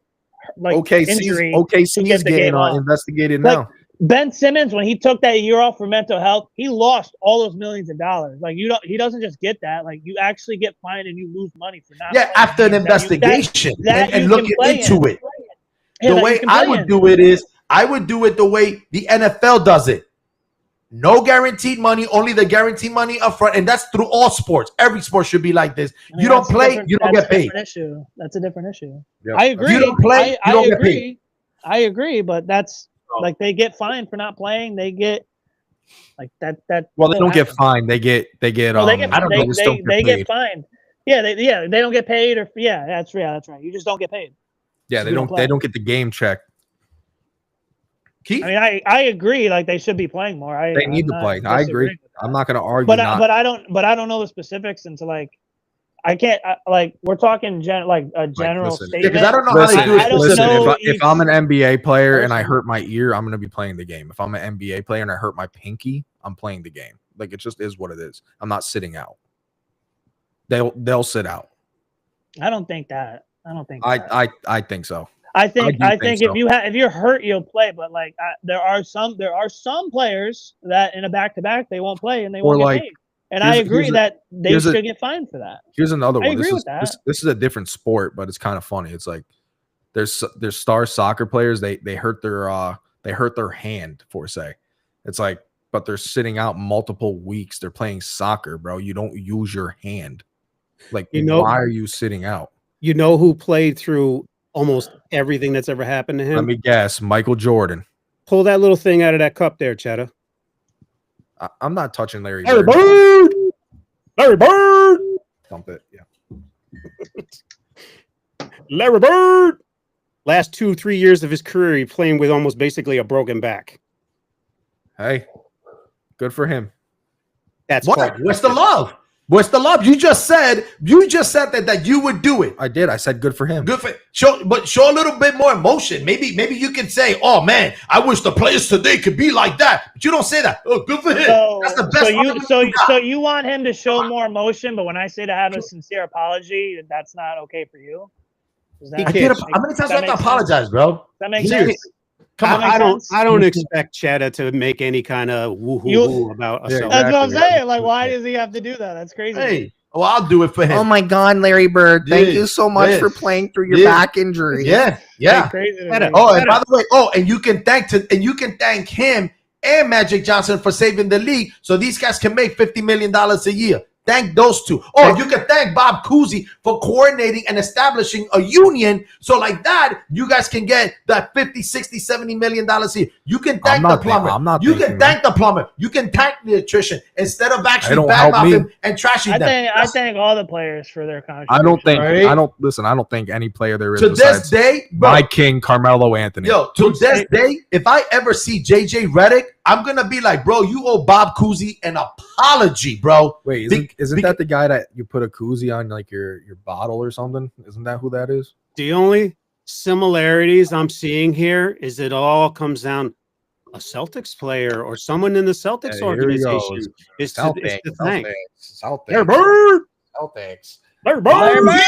E: injury.
C: OKC's getting investigated now.
E: Ben Simmons, when he took that year off for mental health, he lost all those millions of dollars. Like he doesn't just get that. Like you actually get fined and you lose money for not.
B: Yeah, after an investigation and looking into it.
E: Yeah,
B: the way I would do it is, I would do it the way the NFL does it. No guaranteed money, only the guaranteed money up front, and that's through all sports. Every sport should be like this. You don't play, you don't get paid.
E: That's a different issue.
C: Yep.
E: I agree.
B: You don't play, you don't get paid.
E: I agree, but that's like they get fined for not playing. They get like that.
C: Well, they don't get fined. They get. I don't know.
E: They get fined. Yeah, they don't get paid, or that's right. You just don't get paid.
C: Yeah, they don't get the game check.
E: I mean, I agree. Like they should be playing more.
C: They need to play. I agree. I'm not going to argue.
E: But I don't know the specifics into like. I can't we're talking a general statement.
B: Because I don't know how they do it.
C: Listen, if I'm an NBA player and I hurt my ear, I'm going to be playing the game. If I'm an NBA player and I hurt my pinky, I'm playing the game. Like it just is what it is. I'm not sitting out. They'll sit out.
E: I don't think that.
C: I think so.
E: I think if you're hurt, you'll play. But like there are some players that in a back-to-back they won't play and they won't get paid. And I agree that they should get fined for that.
C: Here's another one.
E: I agree with that.
C: This is a different sport, but it's kind of funny. It's like there's star soccer players. They hurt their hand for say. It's like, but they're sitting out multiple weeks. They're playing soccer, bro. You don't use your hand. Like, why are you sitting out?
D: You know who played through almost everything that's ever happened to him?
C: Let me guess. Michael Jordan.
D: Pull that little thing out of that cup there, Cheddar.
C: I'm not touching Larry
D: Bird. Larry Bird.
C: Dump it. Yeah.
D: Larry Bird. last 2-3 years of his career, he playing with almost basically a broken back.
C: Hey, good for him.
D: That's
B: What?
D: called-
B: What's the love? What's the love? You just said that you would do it.
C: I did. I said good for him.
B: Good for show a little bit more emotion. Maybe you can say, "Oh man, I wish the players today could be like that." But you don't say that. Oh, good for him.
E: So,
B: That's the best.
E: so you want him to show more emotion, but when I say to have a sincere apology, that's not okay for you. Does that
B: I
E: make-
B: can't. How many times do I have to
E: that make sense?
B: apologize, bro?
E: That makes
B: Years.
E: sense.
B: Come on.
E: That makes sense?
D: I don't expect Cheddar to make any kind of woo-hoo about a
C: Yeah,
D: Celtics.
E: That's what I'm
C: Exactly.
E: saying. Like, why does he have to do that? That's crazy.
B: Hey, well, I'll do it for him.
C: Oh my God, Larry Bird! Thank
B: Yes,
C: you so much
B: yes,
C: for playing through your
B: yes.
C: back injury.
B: Yeah, yeah.
E: Like, crazy to
D: Better.
E: me.
B: Oh, and by the way, and you can thank him and Magic Johnson for saving the league, so these guys can make $50 million a year. Thank those two. Oh, you can thank Bob Cousy for coordinating and establishing a union. So like that, you guys can get that 50, 60, 70 million dollars a year. You can thank the plumber. You can thank the plumber. You can thank the electrician instead of actually
C: don't help
B: badmouthing
C: me.
B: him and trashing them.
E: I thank all the players for their contribution.
C: I don't think.
B: Right?
C: I don't think any player there is
B: To this
C: besides
B: day, bro,
C: my king Carmelo Anthony.
B: yo, to this day, if I ever see JJ Redick, I'm gonna be like, bro, you owe Bob Cousy an apology, bro.
C: Wait,
B: Be-
C: isn't that the guy that you put a koozie on like your bottle or something? Isn't that who that is?
D: The only similarities I'm seeing here is it all comes down a Celtics player or someone in the Celtics organization is to thank.
C: Celtics.
B: Bird,
C: Celtics.
E: Larry Bird!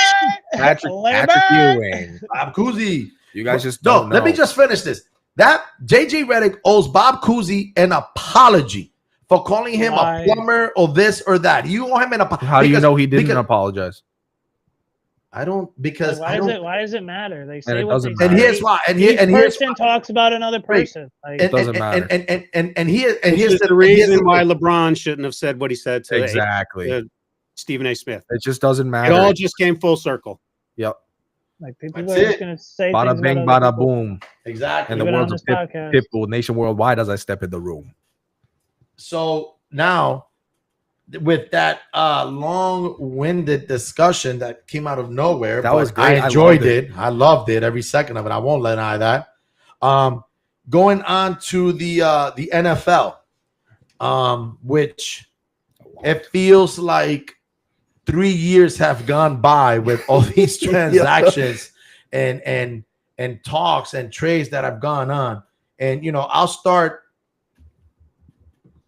C: Patrick
E: Larry Bird!
C: Ewing.
B: Bob Cousy.
C: You guys just
B: No,
C: don't
B: let me
C: know.
B: just finish this. That JJ Redick owes Bob Cousy an apology for calling him
E: Why?
B: a plumber or this or that. You owe him an apology.
C: How do you know he didn't apologize?
B: I don't because
E: Like,
B: I don't.
E: why does it matter? They
C: it
E: say what
C: doesn't
E: they
B: And
C: matter.
E: say.
B: here's why. And
E: Each
B: here's
E: person talks about another person. Like,
B: and,
C: doesn't
B: and,
C: matter.
B: And here's
D: Here's the reason why LeBron shouldn't have said what he said to
C: Exactly.
D: Stephen A. Smith.
C: It just doesn't
D: It
C: matter.
D: all just came full circle.
C: Yep.
E: like people
B: That's
E: are just
B: it.
E: gonna say
C: Bada
E: things
C: bing,
E: about other
C: bada
E: people.
C: boom.
B: exactly.
C: And the
E: Even on
C: world's
E: this
C: of
E: podcast.
C: Pitbull nation worldwide as I step in the room.
B: So now, with that long-winded discussion that came out of nowhere,
C: That
B: but
C: was great.
B: I enjoyed
C: loved
B: it. I loved it every second of it. I won't deny that. Going on to the NFL, which it feels like 3 years have gone by with all these transactions and talks and trades that have gone on. And I'll start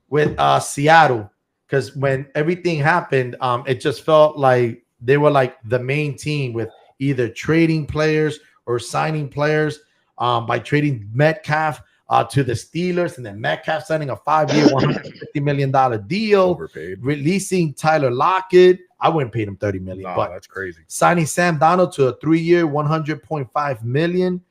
B: with Seattle, because when everything happened, it just felt like they were like the main team with either trading players or signing players by trading Metcalf to the Steelers, and then Metcalf signing a 5-year, $150 million deal,
C: Overpaid.
B: releasing Tyler Lockett. I wouldn't pay him $30 million,
C: No,
B: but
C: that's crazy.
B: signing Sam Darnold to a 3-year, $100.5 million,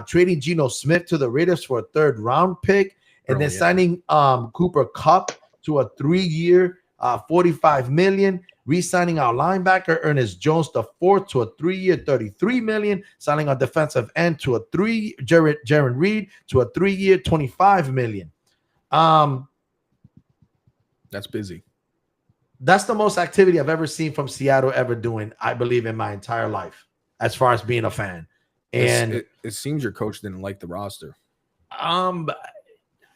B: trading Geno Smith to the Raiders for a 3rd-round pick, and then
C: Brilliant.
B: signing Cooper Kupp to a 3-year, $45 million, re-signing our linebacker Ernest Jones the 4th to a 3-year, $33 million, signing our defensive end to a Jaron Reed to a 3-year, $25 million.
C: That's busy.
B: That's the most activity I've ever seen from Seattle ever doing, I believe, in my entire life, as far as being a fan. And
C: It seems your coach didn't like the roster.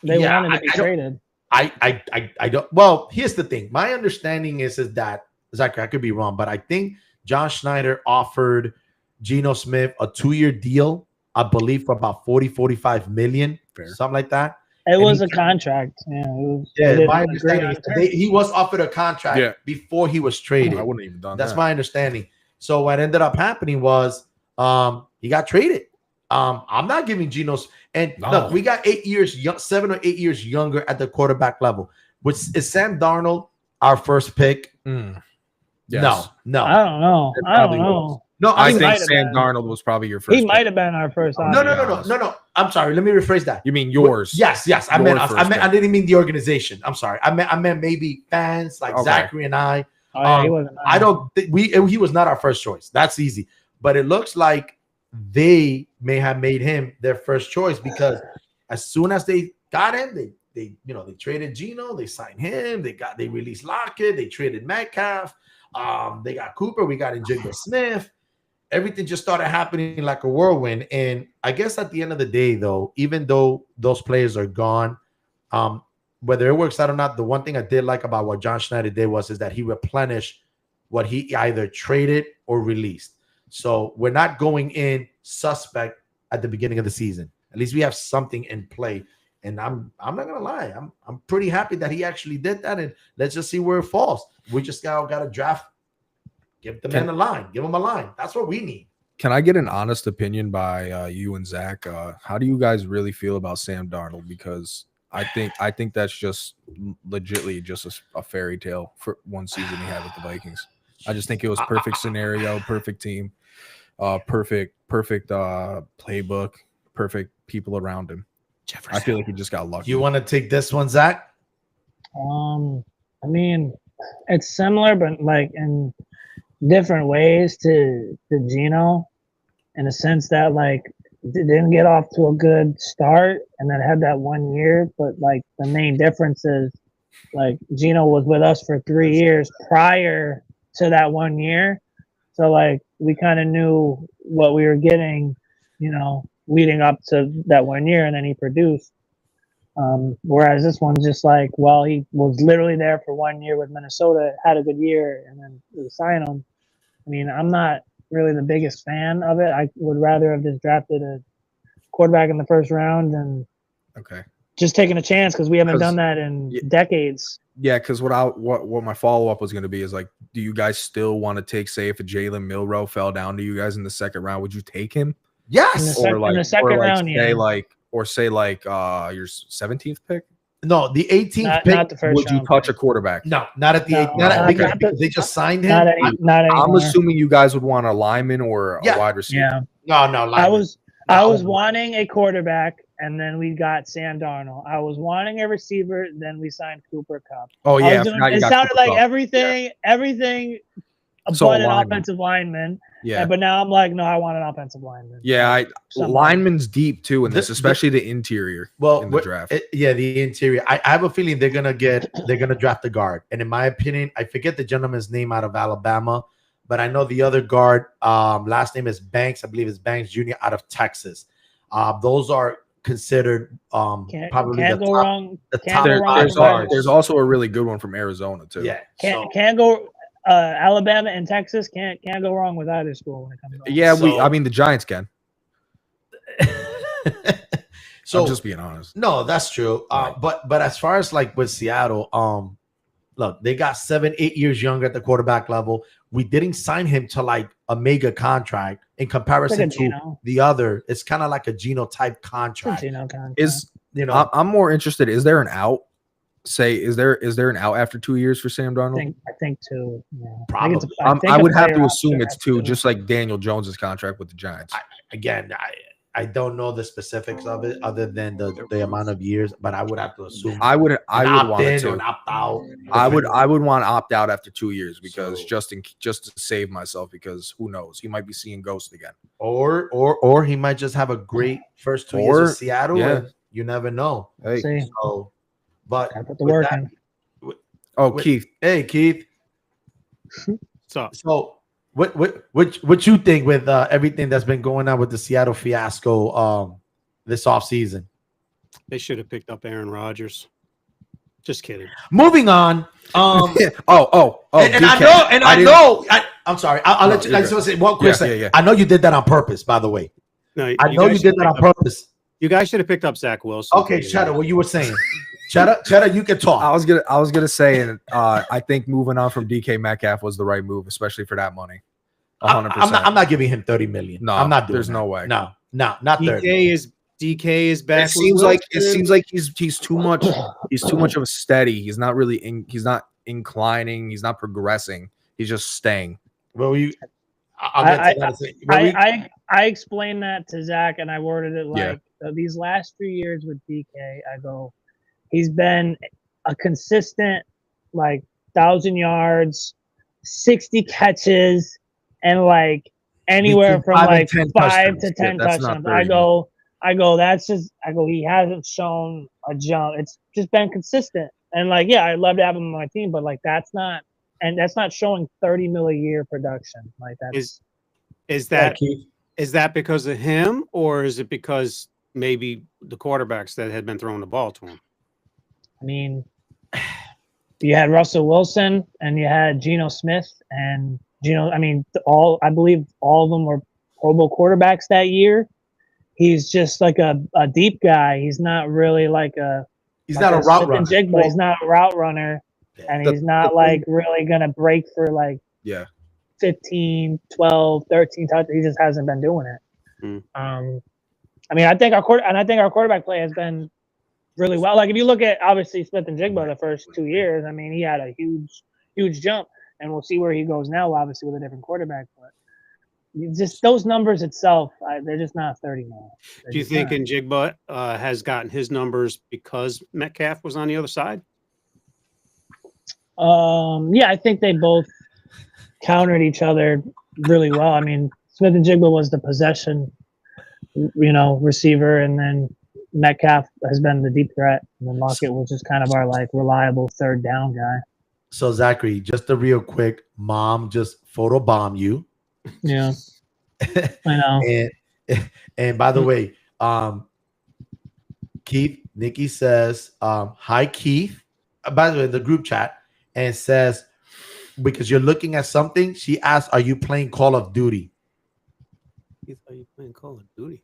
E: They
B: yeah,
E: wanted to be
B: I don't-
E: traded.
B: I don't. Well, here's the thing. My understanding is that Zachary, I could be wrong, but I think John Schneider offered Geno Smith a 2-year deal, I believe, for about 45 million,
C: Fair.
B: something like that.
E: It
B: and
E: was
B: he-
E: a contract. Yeah, it was,
B: Yeah,
E: they didn't
B: my
E: agree
B: understanding
E: on
B: is
E: terms.
B: he was offered a contract
C: Yeah.
B: before he was traded.
C: I wouldn't even done
B: That's
C: that.
B: my understanding. So what ended up happening was he got traded. I'm not giving Geno's, and
C: No.
B: look, we got 8 years, 7 or 8 years younger at the quarterback level. Which is Sam Darnold our first pick?
C: Yes.
B: No.
E: I don't know.
C: It
E: I don't
C: probably
E: know.
B: No,
C: I
B: I mean,
C: think
E: might have
C: Sam
E: been.
C: Darnold was probably your first.
E: He might
C: pick.
E: have been our first
B: no,
E: option.
B: no. I'm sorry. Let me rephrase that.
C: You mean yours?
B: Yes. I
C: Your
B: meant
C: first
B: I
C: pick.
B: didn't mean the organization. I'm sorry. I meant maybe fans like
C: Okay.
B: Zachary and I.
E: Oh, yeah, he
B: Um,
E: wasn't.
B: I don't think he was not our first choice. That's easy. But it looks like they may have made him their first choice, because as soon as they got him, they they traded Geno, they signed him, they released Lockett, they traded Metcalf, they got Cooper, we got Njigba Smith. everything just started happening like a whirlwind. And I guess at the end of the day, though, even though those players are gone, whether it works out or not, the one thing I did like about what John Schneider did is that he replenished what he either traded or released. So we're not going in suspect at the beginning of the season. At least we have something in play. And I'm not gonna lie, I'm pretty happy that he actually did that. And let's just see where it falls. We just got to draft. Give the man a line. Give him a line. That's what we need.
C: Can I get an honest opinion by you and Zach? How do you guys really feel about Sam Darnold? Because I think that's just legitly just a fairy tale for one season he had with the Vikings. I just think it was perfect scenario, perfect team, perfect playbook, perfect people around him.
D: Jefferson.
C: I feel like he just got lucky.
B: You want to take this one, Zach?
E: I mean, it's similar, but like in different ways to Gino, in a sense that like didn't get off to a good start and then had that 1 year, but like the main difference is like Gino was with us for 3 years prior to that 1 year, so like we kind of knew what we were getting, leading up to that 1 year, and then he produced. Whereas this one's just like, well, he was literally there for 1 year with Minnesota, had a good year, and then we sign him. I mean, I'm not really the biggest fan of it. I would rather have just drafted a quarterback in the first round and just taking a chance, because we haven't done that in decades.
C: Yeah, because what my follow up was going to be is like, do you guys still want to take, say, if a Jalen Milroe fell down to you guys in the second round, would you take him?
B: Yes.
E: In the second round,
C: say
E: yeah.
C: Say your 17th pick.
B: No, the 18th pick.
E: Not the first
C: Would you
E: round
C: touch
E: pick.
C: a quarterback?
B: No, not at the
E: No,
B: 8th.
E: not
B: They just signed him.
E: Not anymore.
C: I'm assuming you guys would want a lineman or a wide receiver.
E: Yeah.
B: No.
E: I was wanting a quarterback, and then we got Sam Darnold. I was wanting a receiver, then we signed Cooper Kupp.
C: Oh yeah,
E: It sounded like everything
C: So
E: but an
C: lineman.
E: offensive lineman.
C: Yeah,
E: But now I'm like, no, I want an offensive lineman.
C: yeah.
E: Somebody.
C: Lineman's deep too in this, especially the interior. In the draft.
B: The interior. I have a feeling they're gonna draft the guard. And in my opinion, I forget the gentleman's name out of Alabama, but I know the other guard. Last name is Banks. I believe it's Banks Jr. out of Texas. Those are considered probably
E: can't
B: the
E: go
B: top.
E: wrong.
B: The
E: Can't
B: top
E: go wrong
B: five
E: with
B: guards.
C: There's also a really good one from Arizona too.
B: Yeah.
E: Can't go. Alabama and Texas can't go wrong with either school when it comes to
C: Yeah,
B: So-
C: I mean the Giants can.
B: So
C: I'm just being honest.
B: no, that's true.
C: Right.
B: But as far as like with Seattle, look, they got 7-8 years younger at the quarterback level. We didn't sign him to like a mega contract in comparison to
E: Gino.
B: the other. It's kind of like a Gino type contract.
E: Gino contract.
C: I'm more interested. Is there an out? Is there an out after 2 years for Sam Darnold?
E: I think two. Yeah.
B: Probably.
C: I would have to
E: player
C: assume
E: option
C: it's
E: at
C: two, just like Daniel Jones's contract with the Giants.
B: I don't know the specifics of it other than the amount of years, but I would have to assume
C: I would want it
B: in or
C: to.
B: opt out.
C: I would want to opt out after 2 years because just to save myself, because who knows, he might be seeing ghosts again.
B: Or he might just have a great first 2 years with Seattle.
C: Yeah.
B: And you never know.
C: Hey,
E: See,
B: So, but
E: gotta put the work in.
C: Keith,
B: Hey Keith.
D: So
B: So what you think with everything that's been going on with the Seattle fiasco this offseason?
D: they should have picked up Aaron Rodgers. Just kidding.
B: Moving on.
C: and
B: and I know. I'm sorry. I'll let you.
C: you're
B: I just want to say one quick second.
C: yeah.
B: I know you did that on purpose, by the way.
D: No,
B: I know you
D: guys
B: did
D: should
B: that on
D: pick up-
B: purpose.
D: You guys should have picked up Zach Wilson.
B: Okay, Cheddar, what you were saying. Cheddar, you can talk.
C: I was gonna say, and I think moving on from DK Metcalf was the right move, especially for that money. 100%.
B: I'm not giving him 30 million.
C: No,
B: I'm not doing
C: there's
B: that.
C: no way.
B: No, not 30.
D: DK is back.
C: It seems like he's too much. He's too much of a steady. He's not really. He's not inclining. He's not progressing. He's just staying.
B: Well, I'll get to that.
E: I explained that to Zach, and I worded it like these last 3 years with DK. I go, he's been a consistent 1,000 yards, 60 catches, and anywhere
B: Between
E: from 5 to 10
C: Yeah, that's not
E: touchdowns.
C: very
E: He hasn't shown a jump. It's just been consistent. And I'd love to have him on my team, but that's not showing 30 mil a year production.
D: Is
B: Yeah,
D: that
B: Keith.
D: is that because of him, or is it because maybe the quarterbacks that had been throwing the ball to him?
E: I mean, you had Russell Wilson and you had Geno Smith and I mean, I believe all of them were Pro Bowl quarterbacks that year. He's just like a deep guy. He's not really like
B: He's not a route runner.
E: Jigba. He's not a route runner, and he's not like really gonna break for like 15, 12, 13 touchdowns. He just hasn't been doing it. I mean, I think our quarterback play has been really well. Like if you look at obviously Smith and Jigba the first 2 years, I mean, he had a huge jump, and we'll see where he goes now. Obviously with a different quarterback, but just those numbers itself, they're just not 30 now.
D: Do you think Njigba has gotten his numbers because Metcalf was on the other side?
E: Yeah, I think they both countered each other really well. I mean, Smith and Jigba was the possession, receiver, and then Metcalf has been the deep threat, and then Lockett was just kind of our like reliable third down guy.
B: So Zachary, just a real quick, mom just photobomb you.
E: Yeah, I know.
B: And by the way, Keith, Nikki says, hi, Keith. By the way, in the group chat, and says, because you're looking at something, she asked, are you playing Call of Duty?
D: Are you playing Call of Duty?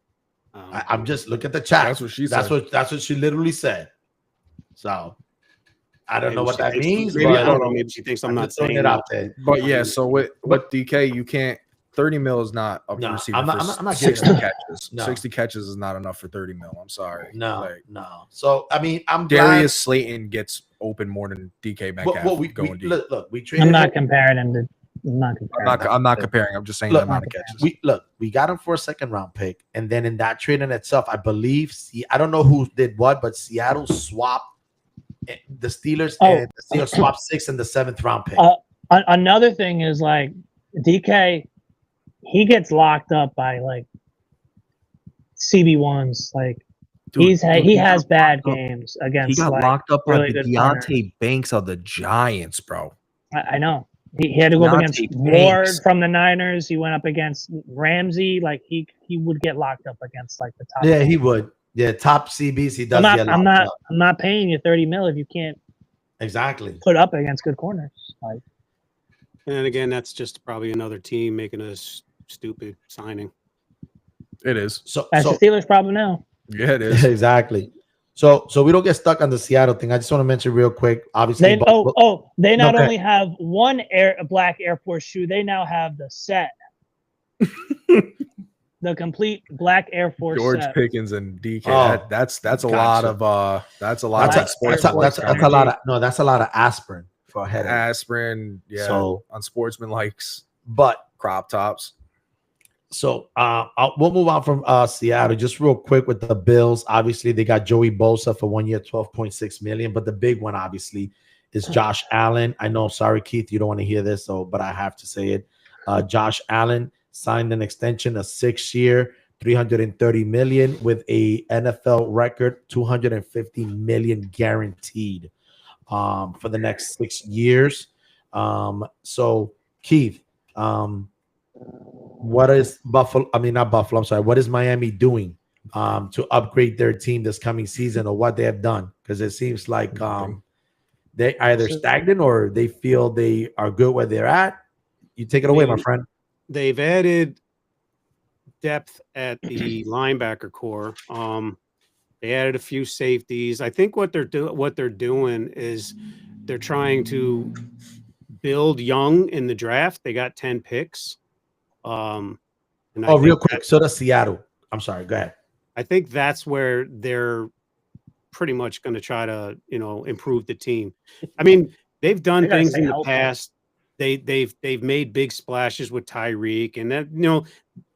B: I'm just look at the chat.
C: That's what she said.
B: That's what she literally said. So I don't know what that means.
D: Maybe,
B: But
D: I don't know. Maybe she thinks I'm not
B: throwing
D: saying
B: it out there.
C: But yeah, so with DK, you can't. 30 mil is not a receiver.
B: I'm not
C: for
B: getting
C: 60
B: that.
C: catches.
B: No.
C: 60 catches is not enough for 30 mil. I'm sorry.
B: No,
C: Like,
B: no. So I mean, I'm
C: Darius Slayton gets open more than DK Metcalf.
B: Look, we traded.
E: I'm not comparing him to. I'm not comparing.
C: I'm just saying
B: Look,
C: the amount of catches.
B: We got him for a second round pick, and then in that trade in itself, I believe I don't know who did what, but Seattle swapped the Steelers and the Steelers swapped 6th and the 7th round pick.
E: Another thing is like DK, he gets locked up by like CB1s. Like
F: Dude,
E: he has bad games against.
F: He got
E: like,
F: locked up
E: really
F: by the
E: good
F: Deontay
E: corners.
C: Banks of the Giants, bro.
E: I know. He had to go up against
F: Deontay
E: Ward
F: Banks.
E: from the Niners. He went up against Ramsey. Like he would get locked up against like the top.
B: Yeah, he would. Yeah, top CBs. He does.
E: I'm not paying you 30 mil if you can't
B: exactly
E: put up against good corners. Like,
D: and again, that's just probably another team making a stupid signing.
C: It is.
E: That's the Steelers' problem now.
C: Yeah, it is.
B: Exactly. So we don't get stuck on the Seattle thing. I just want to mention real quick. Obviously,
E: they not only have one black Air Force shoe, they now have the set, the complete black Air Force.
C: George
E: set.
C: Pickens and DK.
B: Oh,
C: that's a
B: gotcha.
C: lot of that's a lot of sports.
B: That's a lot of that's a lot of aspirin for a headache.
C: Aspirin, yeah.
B: So
C: unsportsman likes
B: but
C: crop tops.
B: So we'll move on from Seattle just real quick with the Bills. Obviously, they got Joey Bosa for 1 year, $12.6 million. But the big one, obviously, is Josh Allen. I know, sorry, Keith, you don't want to hear this, but I have to say it. Josh Allen signed an extension, a 6-year, $330 million with a NFL record, $250 million guaranteed for the next 6 years. So, Keith, what is Buffalo? I mean, not Buffalo. I'm sorry. What is Miami doing to upgrade their team this coming season, or what they have done? Because it seems like they either stagnant or they feel they are good where they're at. You take it away, my friend.
D: They've added depth at the linebacker core. They added a few safeties. I think what they're doing is they're trying to build young in the draft. They got 10 picks.
B: Real quick. So does Seattle. I'm sorry. Go ahead.
D: I think that's where they're pretty much going to try to, improve the team. I mean, they've done things in the past. They've made big splashes with Tyreek, and that,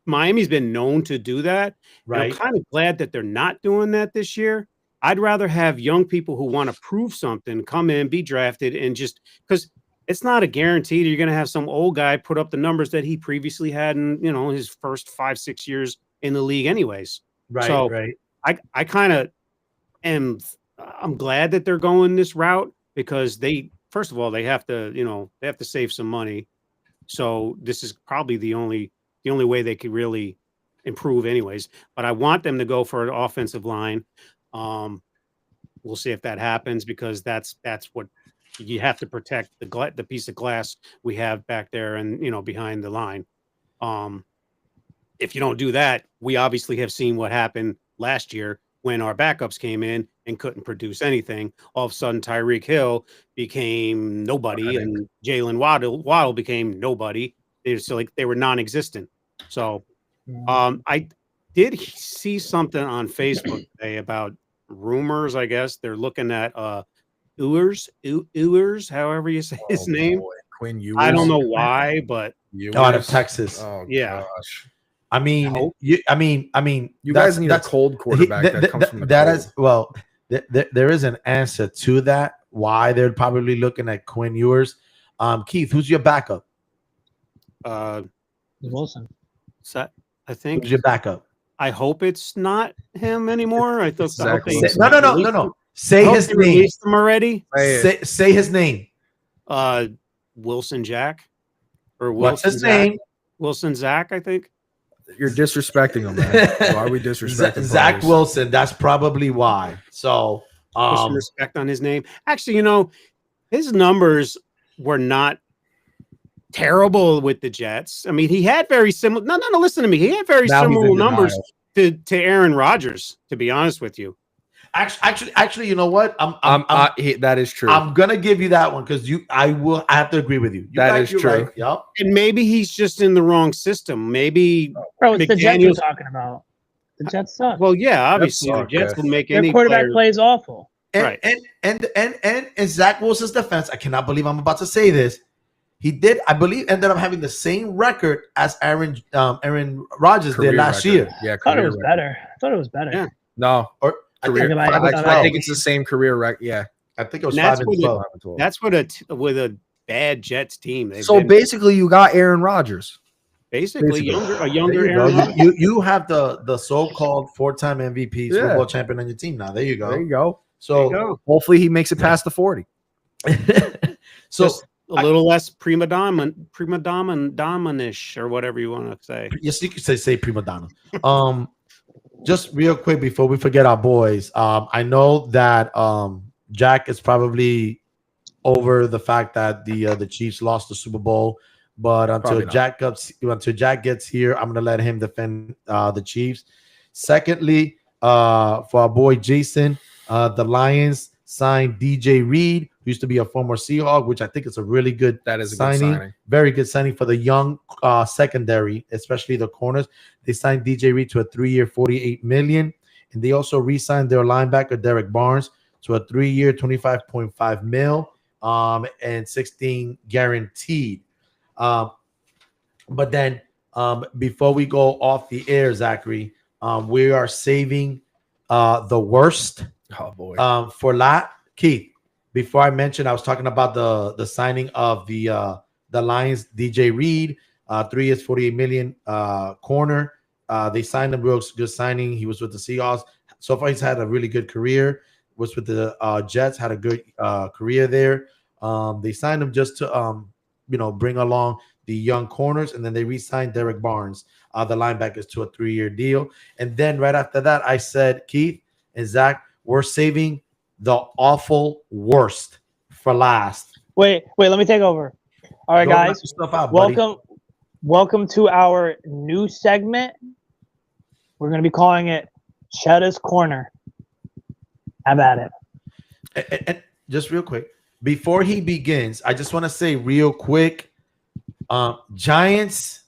D: Miami's been known to do that.
B: Right.
D: I'm kind of glad that they're not doing that this year. I'd rather have young people who want to prove something come in, be drafted, and just because it's not a guarantee that you're going to have some old guy put up the numbers that he previously had in, his first 5-6 years in the league anyways.
B: Right.
D: So
B: right.
D: I kind of I'm glad that they're going this route because first of all, they have to save some money. So this is probably the only the only way they could really improve anyways. But I want them to go for an offensive line. We'll see if that happens, because that's what you have to protect, the piece of glass we have back there and, behind the line. If you don't do that, we obviously have seen what happened last year when our backups came in and couldn't produce anything. All of a sudden, Tyreek Hill became nobody, and Jalen Waddle became nobody. They were non-existent. So, I did see something on Facebook today about rumors. I guess they're looking at Ewers, however you say his name.
C: Boy. Quinn Ewers.
D: I don't know why, but
B: Out of Texas.
C: Oh,
D: Yeah.
C: gosh.
B: I mean, you
C: guys need a cold quarterback that comes from the
B: that
C: cold.
B: is well. There is an answer to that. Why they're probably looking at Quinn Ewers. Keith, who's your backup?
E: Wilson.
D: So I think
B: Who's your backup?
D: I hope it's not him anymore. I thought
C: Exactly.
B: No. Say his name.
D: Released him already.
B: Say his name.
D: Wilson Jack, or
B: What's
D: Wilson
B: his
D: Zach?
B: name?
D: Wilson Zach, I think.
C: You're disrespecting him, man. Why are we disrespecting
B: Zach
C: players?
B: Wilson. That's probably why. So,
D: Put some respect on his name. Actually, his numbers were not terrible with the Jets. I mean, he had very similar. No, listen to me. He had very
C: Now he's
D: similar
C: in
D: numbers
C: denial.
D: to Aaron Rodgers. To be honest with you,
B: actually, you know what?
C: That is true.
B: I'm gonna give you that one because I have to agree with you.
C: That is
B: you're
C: true.
B: Right. Yep.
D: and maybe he's just in the wrong system. Maybe.
E: Bro, it's the Jets we're
D: McDaniels-
E: talking about. The Jets suck.
D: Well, yeah, obviously
C: suck,
D: the Jets
C: yeah.
D: will make
E: Their
D: any
E: quarterback
D: player.
E: plays awful.
B: And,
D: Right.
B: and in Zach Wilson's defense, I cannot believe I'm about to say this. He did, I believe, ended up having the same record as Aaron Rodgers
C: Career
B: did last
C: record.
B: year.
C: Yeah,
E: I thought it
C: career
E: was
C: record.
E: better. I thought it was better.
D: Yeah.
C: No,
B: Or I
C: career.
B: think,
E: I
C: I think it's the same career record. Yeah.
B: I think it was
D: And that's
B: 5
D: what
B: and 12.
D: That's with a bad Jets team. They've
C: So
D: been
C: basically, you got Aaron Rodgers.
D: basically
C: basically.
D: a younger
B: There you
D: Aaron
B: go.
D: Rodgers.
B: You have the so-called 4-time MVP
C: Yeah.
B: Super Bowl champion on your team now. There you go.
C: There you go.
B: So,
D: There you go.
C: Hopefully, he makes it past the 40.
B: so
D: Just a little less prima donna-ish, or whatever you want to say.
B: yes, you could say prima donna. Just real quick before we forget our boys. I know that Jack is probably over the fact that the Chiefs lost the Super Bowl, but until Jack gets here, I'm gonna let him defend the Chiefs. Secondly, for our boy Jason, the Lions signed DJ Reed, who used to be a former Seahawk, which I think is a really good
C: That is a
B: signing.
C: good signing.
B: Very good signing for the young secondary, especially the corners. They signed DJ Reed to a 3-year, $48 million, and they also re-signed their linebacker Derek Barnes to a 3-year, $25.5 million, and 16 guaranteed. But then, before we go off the air, Zachary, we are saving the worst
C: Oh boy.
B: for Keith. Before I mentioned, I was talking about the signing of the Lions, DJ Reed, 3 years, $48 million corner. They signed him, real good signing. He was with the Seahawks. So far, he's had a really good career. Was with the Jets, had a good career there. They signed him just to bring along the young corners, and then they re-signed Derek Barnes, the linebackers, to a 3-year deal. And then right after that, I said, Keith and Zach, we're saving the awful worst for last.
E: Wait, let me take over. All right,
B: Go knock
E: guys.
B: your stuff out, buddy.
E: Welcome to our new segment. We're going to be calling it Cheddar's Corner. How about it?
B: And just real quick, before he begins, I just want to say real quick, Giants,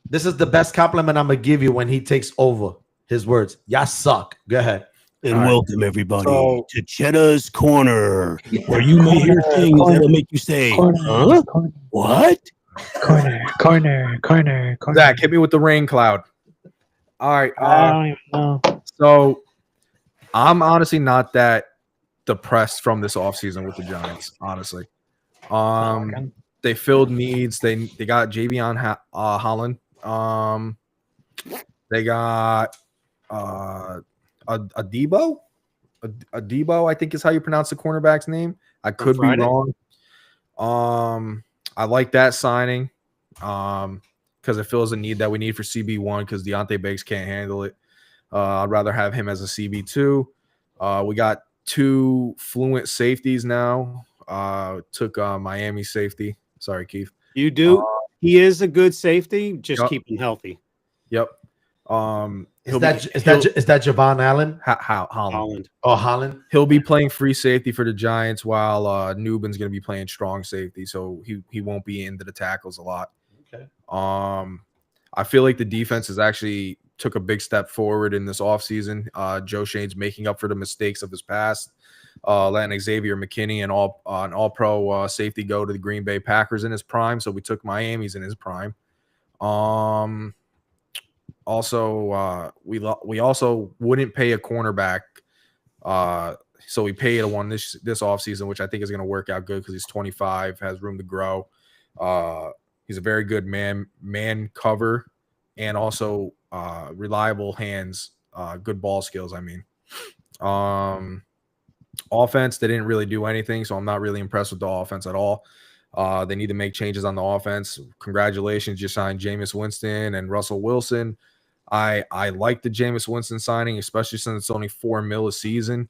B: this is the best compliment I'm going to give you when he takes over. His words, y'all suck. Go ahead.
F: And
C: All right.
F: welcome everybody
C: So-
F: to Cheddar's Corner, where you may hear things that'll make you say, "Huh? What?"
E: Corner.
C: Zach, hit me with the rain cloud. All right.
E: I don't even know.
C: So I'm honestly not that depressed from this offseason with the Giants, honestly. They filled needs. They got Javion Holland. They got Adebo. Adebo, I think is how you pronounce the cornerback's name. I could be
D: Friday.
C: wrong. I like that signing. because it fills a need that we need for CB1 because Deontay Banks can't handle it. I'd rather have him as a CB2. We got 2 fluent safeties now. Took Miami safety. Sorry, Keith.
D: You do. He is a good safety. Just
C: Yep.
D: keep him healthy.
C: Yep.
B: Is that Javon Allen?
C: Holland.
D: Holland.
B: Oh, Holland.
C: He'll be playing free safety for the Giants while Newbin's going to be playing strong safety, so he won't be into the tackles a lot.
B: Okay.
C: I feel like the defense has actually took a big step forward in this offseason. Joe Shane's making up for the mistakes of his past, letting Xavier McKinney and an all-pro safety go to the Green Bay Packers in his prime, so we took Miami's in his prime. Also, we also wouldn't pay a cornerback, so we paid a one this offseason, which I think is going to work out good because he's 25, has room to grow. He's a very good man cover, and also reliable hands, good ball skills. I mean, offense, they didn't really do anything, so I'm not really impressed with the offense at all. They need to make changes on the offense. Congratulations, you signed Jameis Winston and Russell Wilson. I like the Jameis Winston signing, especially since it's only $4 million a season.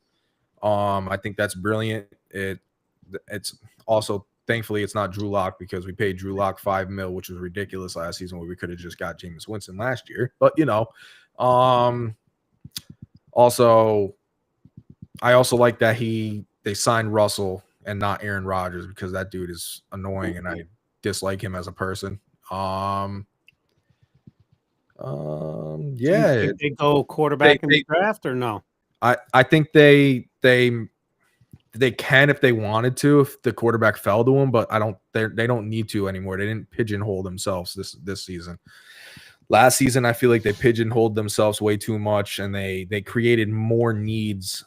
C: I think that's brilliant. It's also, thankfully, it's not Drew Lock because we paid Drew Lock $5 million, which was ridiculous last season where we could have just got Jameis Winston last year. But also, I also like that they signed Russell and not Aaron Rodgers because that dude is annoying and I dislike him as a person. Yeah.
D: Did they go quarterback in the draft or no?
C: I think they can if they wanted to, if the quarterback fell to them, but they don't need to anymore. They didn't pigeonhole themselves this season. Last season, I feel like they pigeonholed themselves way too much and they created more needs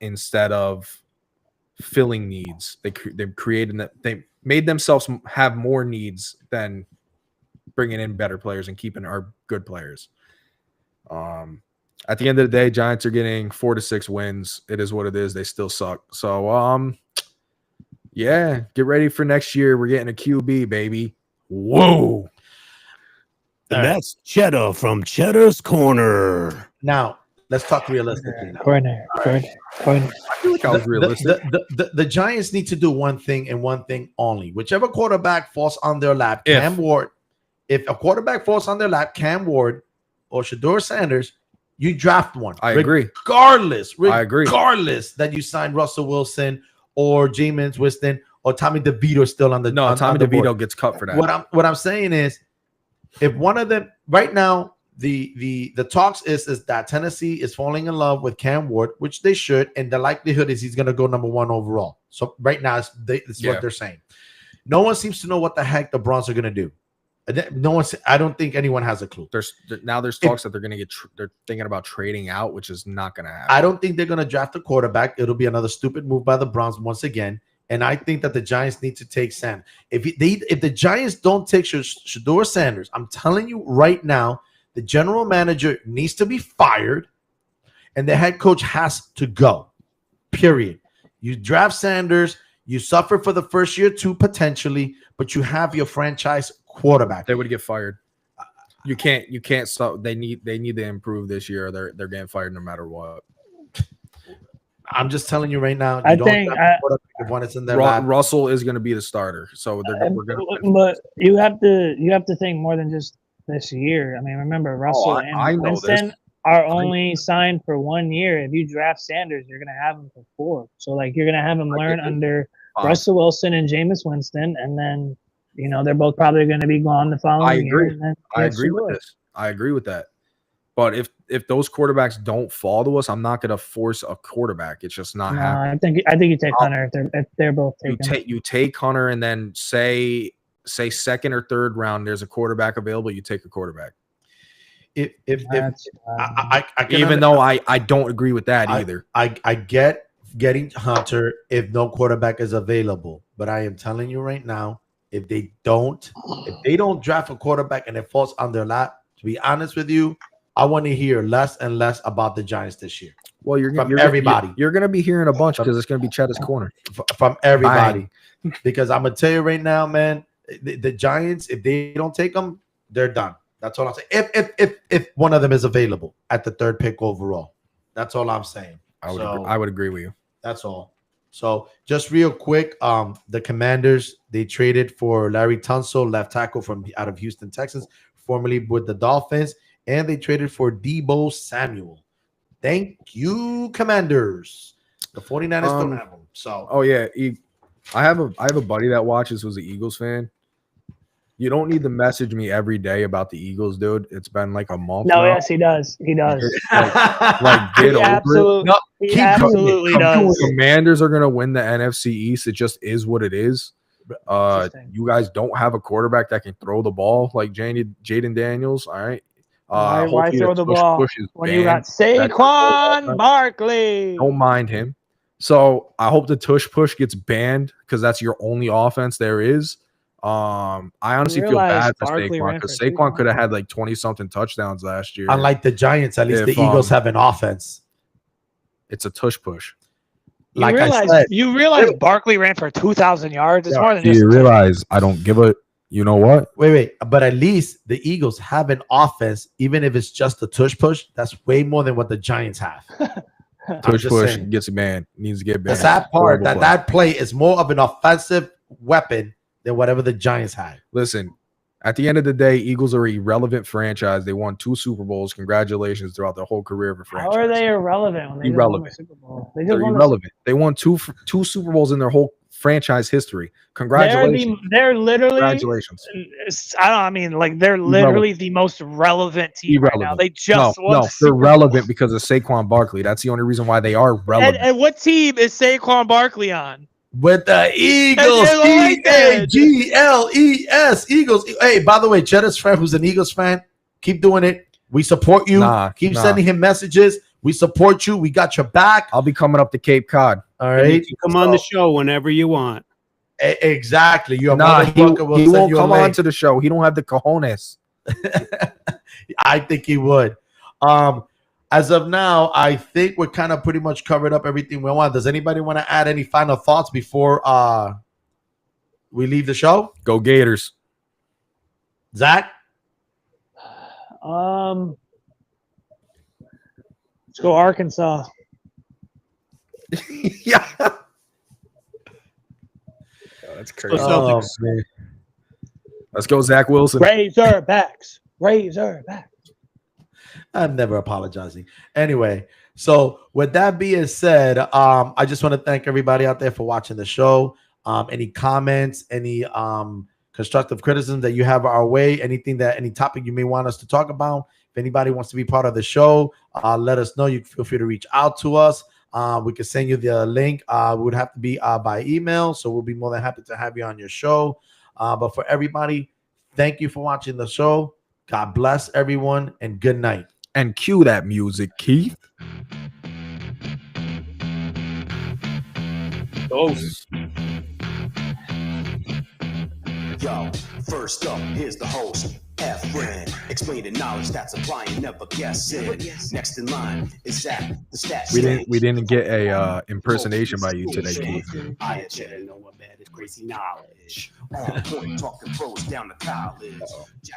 C: instead of filling needs. They made themselves have more needs than bringing in better players and keeping our good players. At the end of the day, Giants are getting 4 to 6 wins. It is what it is. They still suck. So, yeah, get ready for next year. We're getting a QB, baby. Whoa.
F: And that's Cheddar from Cheddar's Corner.
B: Now, let's talk realistically.
E: Corner.
C: I feel like I was realistic.
B: The Giants need to do one thing and one thing only. Whichever quarterback falls on their lap, Cam Ward. If a quarterback falls on their lap, Cam Ward or Shedeur Sanders, you draft one.
C: I agree.
B: Regardless
C: that
B: you signed Russell Wilson or Jameis Winston or Tommy DeVito still on the
C: Tommy DeVito gets cut for that.
B: What I'm saying is, if one of them right now, the talks is that Tennessee is falling in love with Cam Ward, which they should, and the likelihood is he's going to go number 1 overall. So right now, it's what they're saying. No one seems to know what the heck the Browns are going to do. I don't think anyone has a clue.
C: There's talks that they're going to they're thinking about trading out, which is not going to happen.
B: I don't think they're going to draft a quarterback. It'll be another stupid move by the Browns once again. And I think that the Giants need to take Sanders. If the Giants don't take Shedeur Sanders, I'm telling you right now, the general manager needs to be fired, and the head coach has to go. Period. You draft Sanders, you suffer for the first year too potentially, but you have your franchise quarterback.
C: They would get fired. You can't stop. They need to improve this year. Or they're getting fired no matter what.
B: I'm just telling you right now.
C: When it's in their lap. Russell is going to be the starter, so we're going to.
E: But you have to think more than just this year. I mean, remember Russell and Winston are only signed for 1 year. If you draft Sanders, you're going to have him for 4. So you're going to have him learn under Russell Wilson and Jameis Winston, and then they're both probably going to be gone the following year. And then
C: I agree with this. I agree with that. But if those quarterbacks don't fall to us, I'm not going to force a quarterback. It's just not happening.
E: I think you take Hunter if they're both taken.
C: You take Hunter, and then say second or third round, there's a quarterback available. You take a quarterback. Even though I don't agree with that either.
B: I get getting Hunter if no quarterback is available, but I am telling you right now, if they don't draft a quarterback and it falls on their lap, to be honest with you, I want to hear less and less about the Giants this year.
C: Well, you're going to be hearing a bunch because it's going to be Cheddar's Corner
B: from everybody. Because I'm going to tell you right now, man, The Giants, if they don't take them, they're done. That's all I'm saying. If one of them is available at the 3rd pick overall, that's all I'm saying.
C: I would agree with you.
B: That's all. So just real quick, the Commanders, they traded for Larry Tunsil, left tackle from out of Houston, Texas, formerly with the Dolphins, and they traded for Deebo Samuel. Thank you, Commanders. The 49ers don't have them. So
C: oh yeah, I have a buddy that watches who's an Eagles fan. You don't need to message me every day about the Eagles, dude. It's been like a month.
E: No,
C: now.
E: yes, he does. He does.
C: Like get
E: He
C: over
E: absolutely,
C: it. No,
E: he
C: keep
E: absolutely
C: coming.
E: does.
C: The Commanders are gonna win the NFC East. It just is what it is.
E: Interesting.
C: You guys don't have a quarterback that can throw the ball like Jaden Daniels. All right.
E: Why
C: hopefully
E: throw the ball
C: push is
E: when you got
C: banned.
E: Saquon Barkley?
C: Don't mind him. So I hope the tush push gets banned because that's your only offense there is. I honestly feel bad for Saquon because Saquon could have had like 20-something touchdowns last year.
B: unlike the Giants, at least the Eagles have an offense.
C: It's a tush push.
B: Like I said,
E: you realize Barkley ran for 2,000 yards. It's more than
C: Do
E: just.
C: you realize I don't give a you know what?
B: wait, but at least the Eagles have an offense, even if it's just a tush push. That's way more than what the Giants have.
C: Tush push gets banned. Needs to get banned.
B: The sad part
C: Horrible
B: that play is more of an offensive weapon than whatever the Giants had.
C: Listen, at the end of the day, Eagles are an irrelevant franchise. They won 2 Super Bowls. Congratulations throughout their whole career of a franchise.
E: How are they irrelevant? When they
C: Irrelevant.
E: Just won the Super Bowl? They
C: They're
E: just won
C: irrelevant. They won two Super Bowls in their whole franchise history. Congratulations.
E: They're literally.
C: Congratulations.
E: They're literally the most relevant team right now. They just won.
C: No,
E: the
C: they're
E: Super Bowl.
C: relevant because of Saquon Barkley. That's the only reason why they are relevant.
E: And what team is Saquon Barkley on?
B: With the Eagles, EAGLES, Eagles. Hey, by the way, Cheddar's friend who's an Eagles fan, keep doing it. We support you. Keep sending him messages. We support you. We got your back.
C: I'll be coming up to Cape Cod.
B: All right.
D: You come on the show whenever you want.
B: Exactly. You're
C: he won't come on to the show. He don't have the cojones.
B: I think he would. As of now, I think we're kind of pretty much covered up everything we want. Does anybody want to add any final thoughts before we leave the show?
C: Go Gators.
B: Zach?
E: Let's go Arkansas.
C: Yeah. That's crazy.
D: Celtics.
B: Man.
C: Let's go, Zach Wilson.
E: Razorbacks.
B: I'm never apologizing. Anyway, so with that being said, I just want to thank everybody out there for watching the show. Any comments, any constructive criticism that you have our way, any topic you may want us to talk about. If anybody wants to be part of the show, let us know. You feel free to reach out to us. We can send you the link. It would have to be by email, so we'll be more than happy to have you on your show. But for everybody, thank you for watching the show. God bless everyone, and good night.
C: And cue that music, Keith.
A: Yo, first up, here's the host, F-Ren. Explaining knowledge that's applying, never guessing. Next in line is Zach, the stats.
C: We didn't get a impersonation by you today, Keith.
A: I know what man is crazy knowledge. On point, talking pros down to college.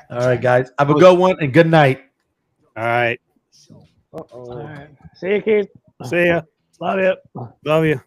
B: All right, guys. Have a good one and good night.
D: All right.
E: All right. See you, Keith.
D: See ya.
E: Love you.
D: Love you.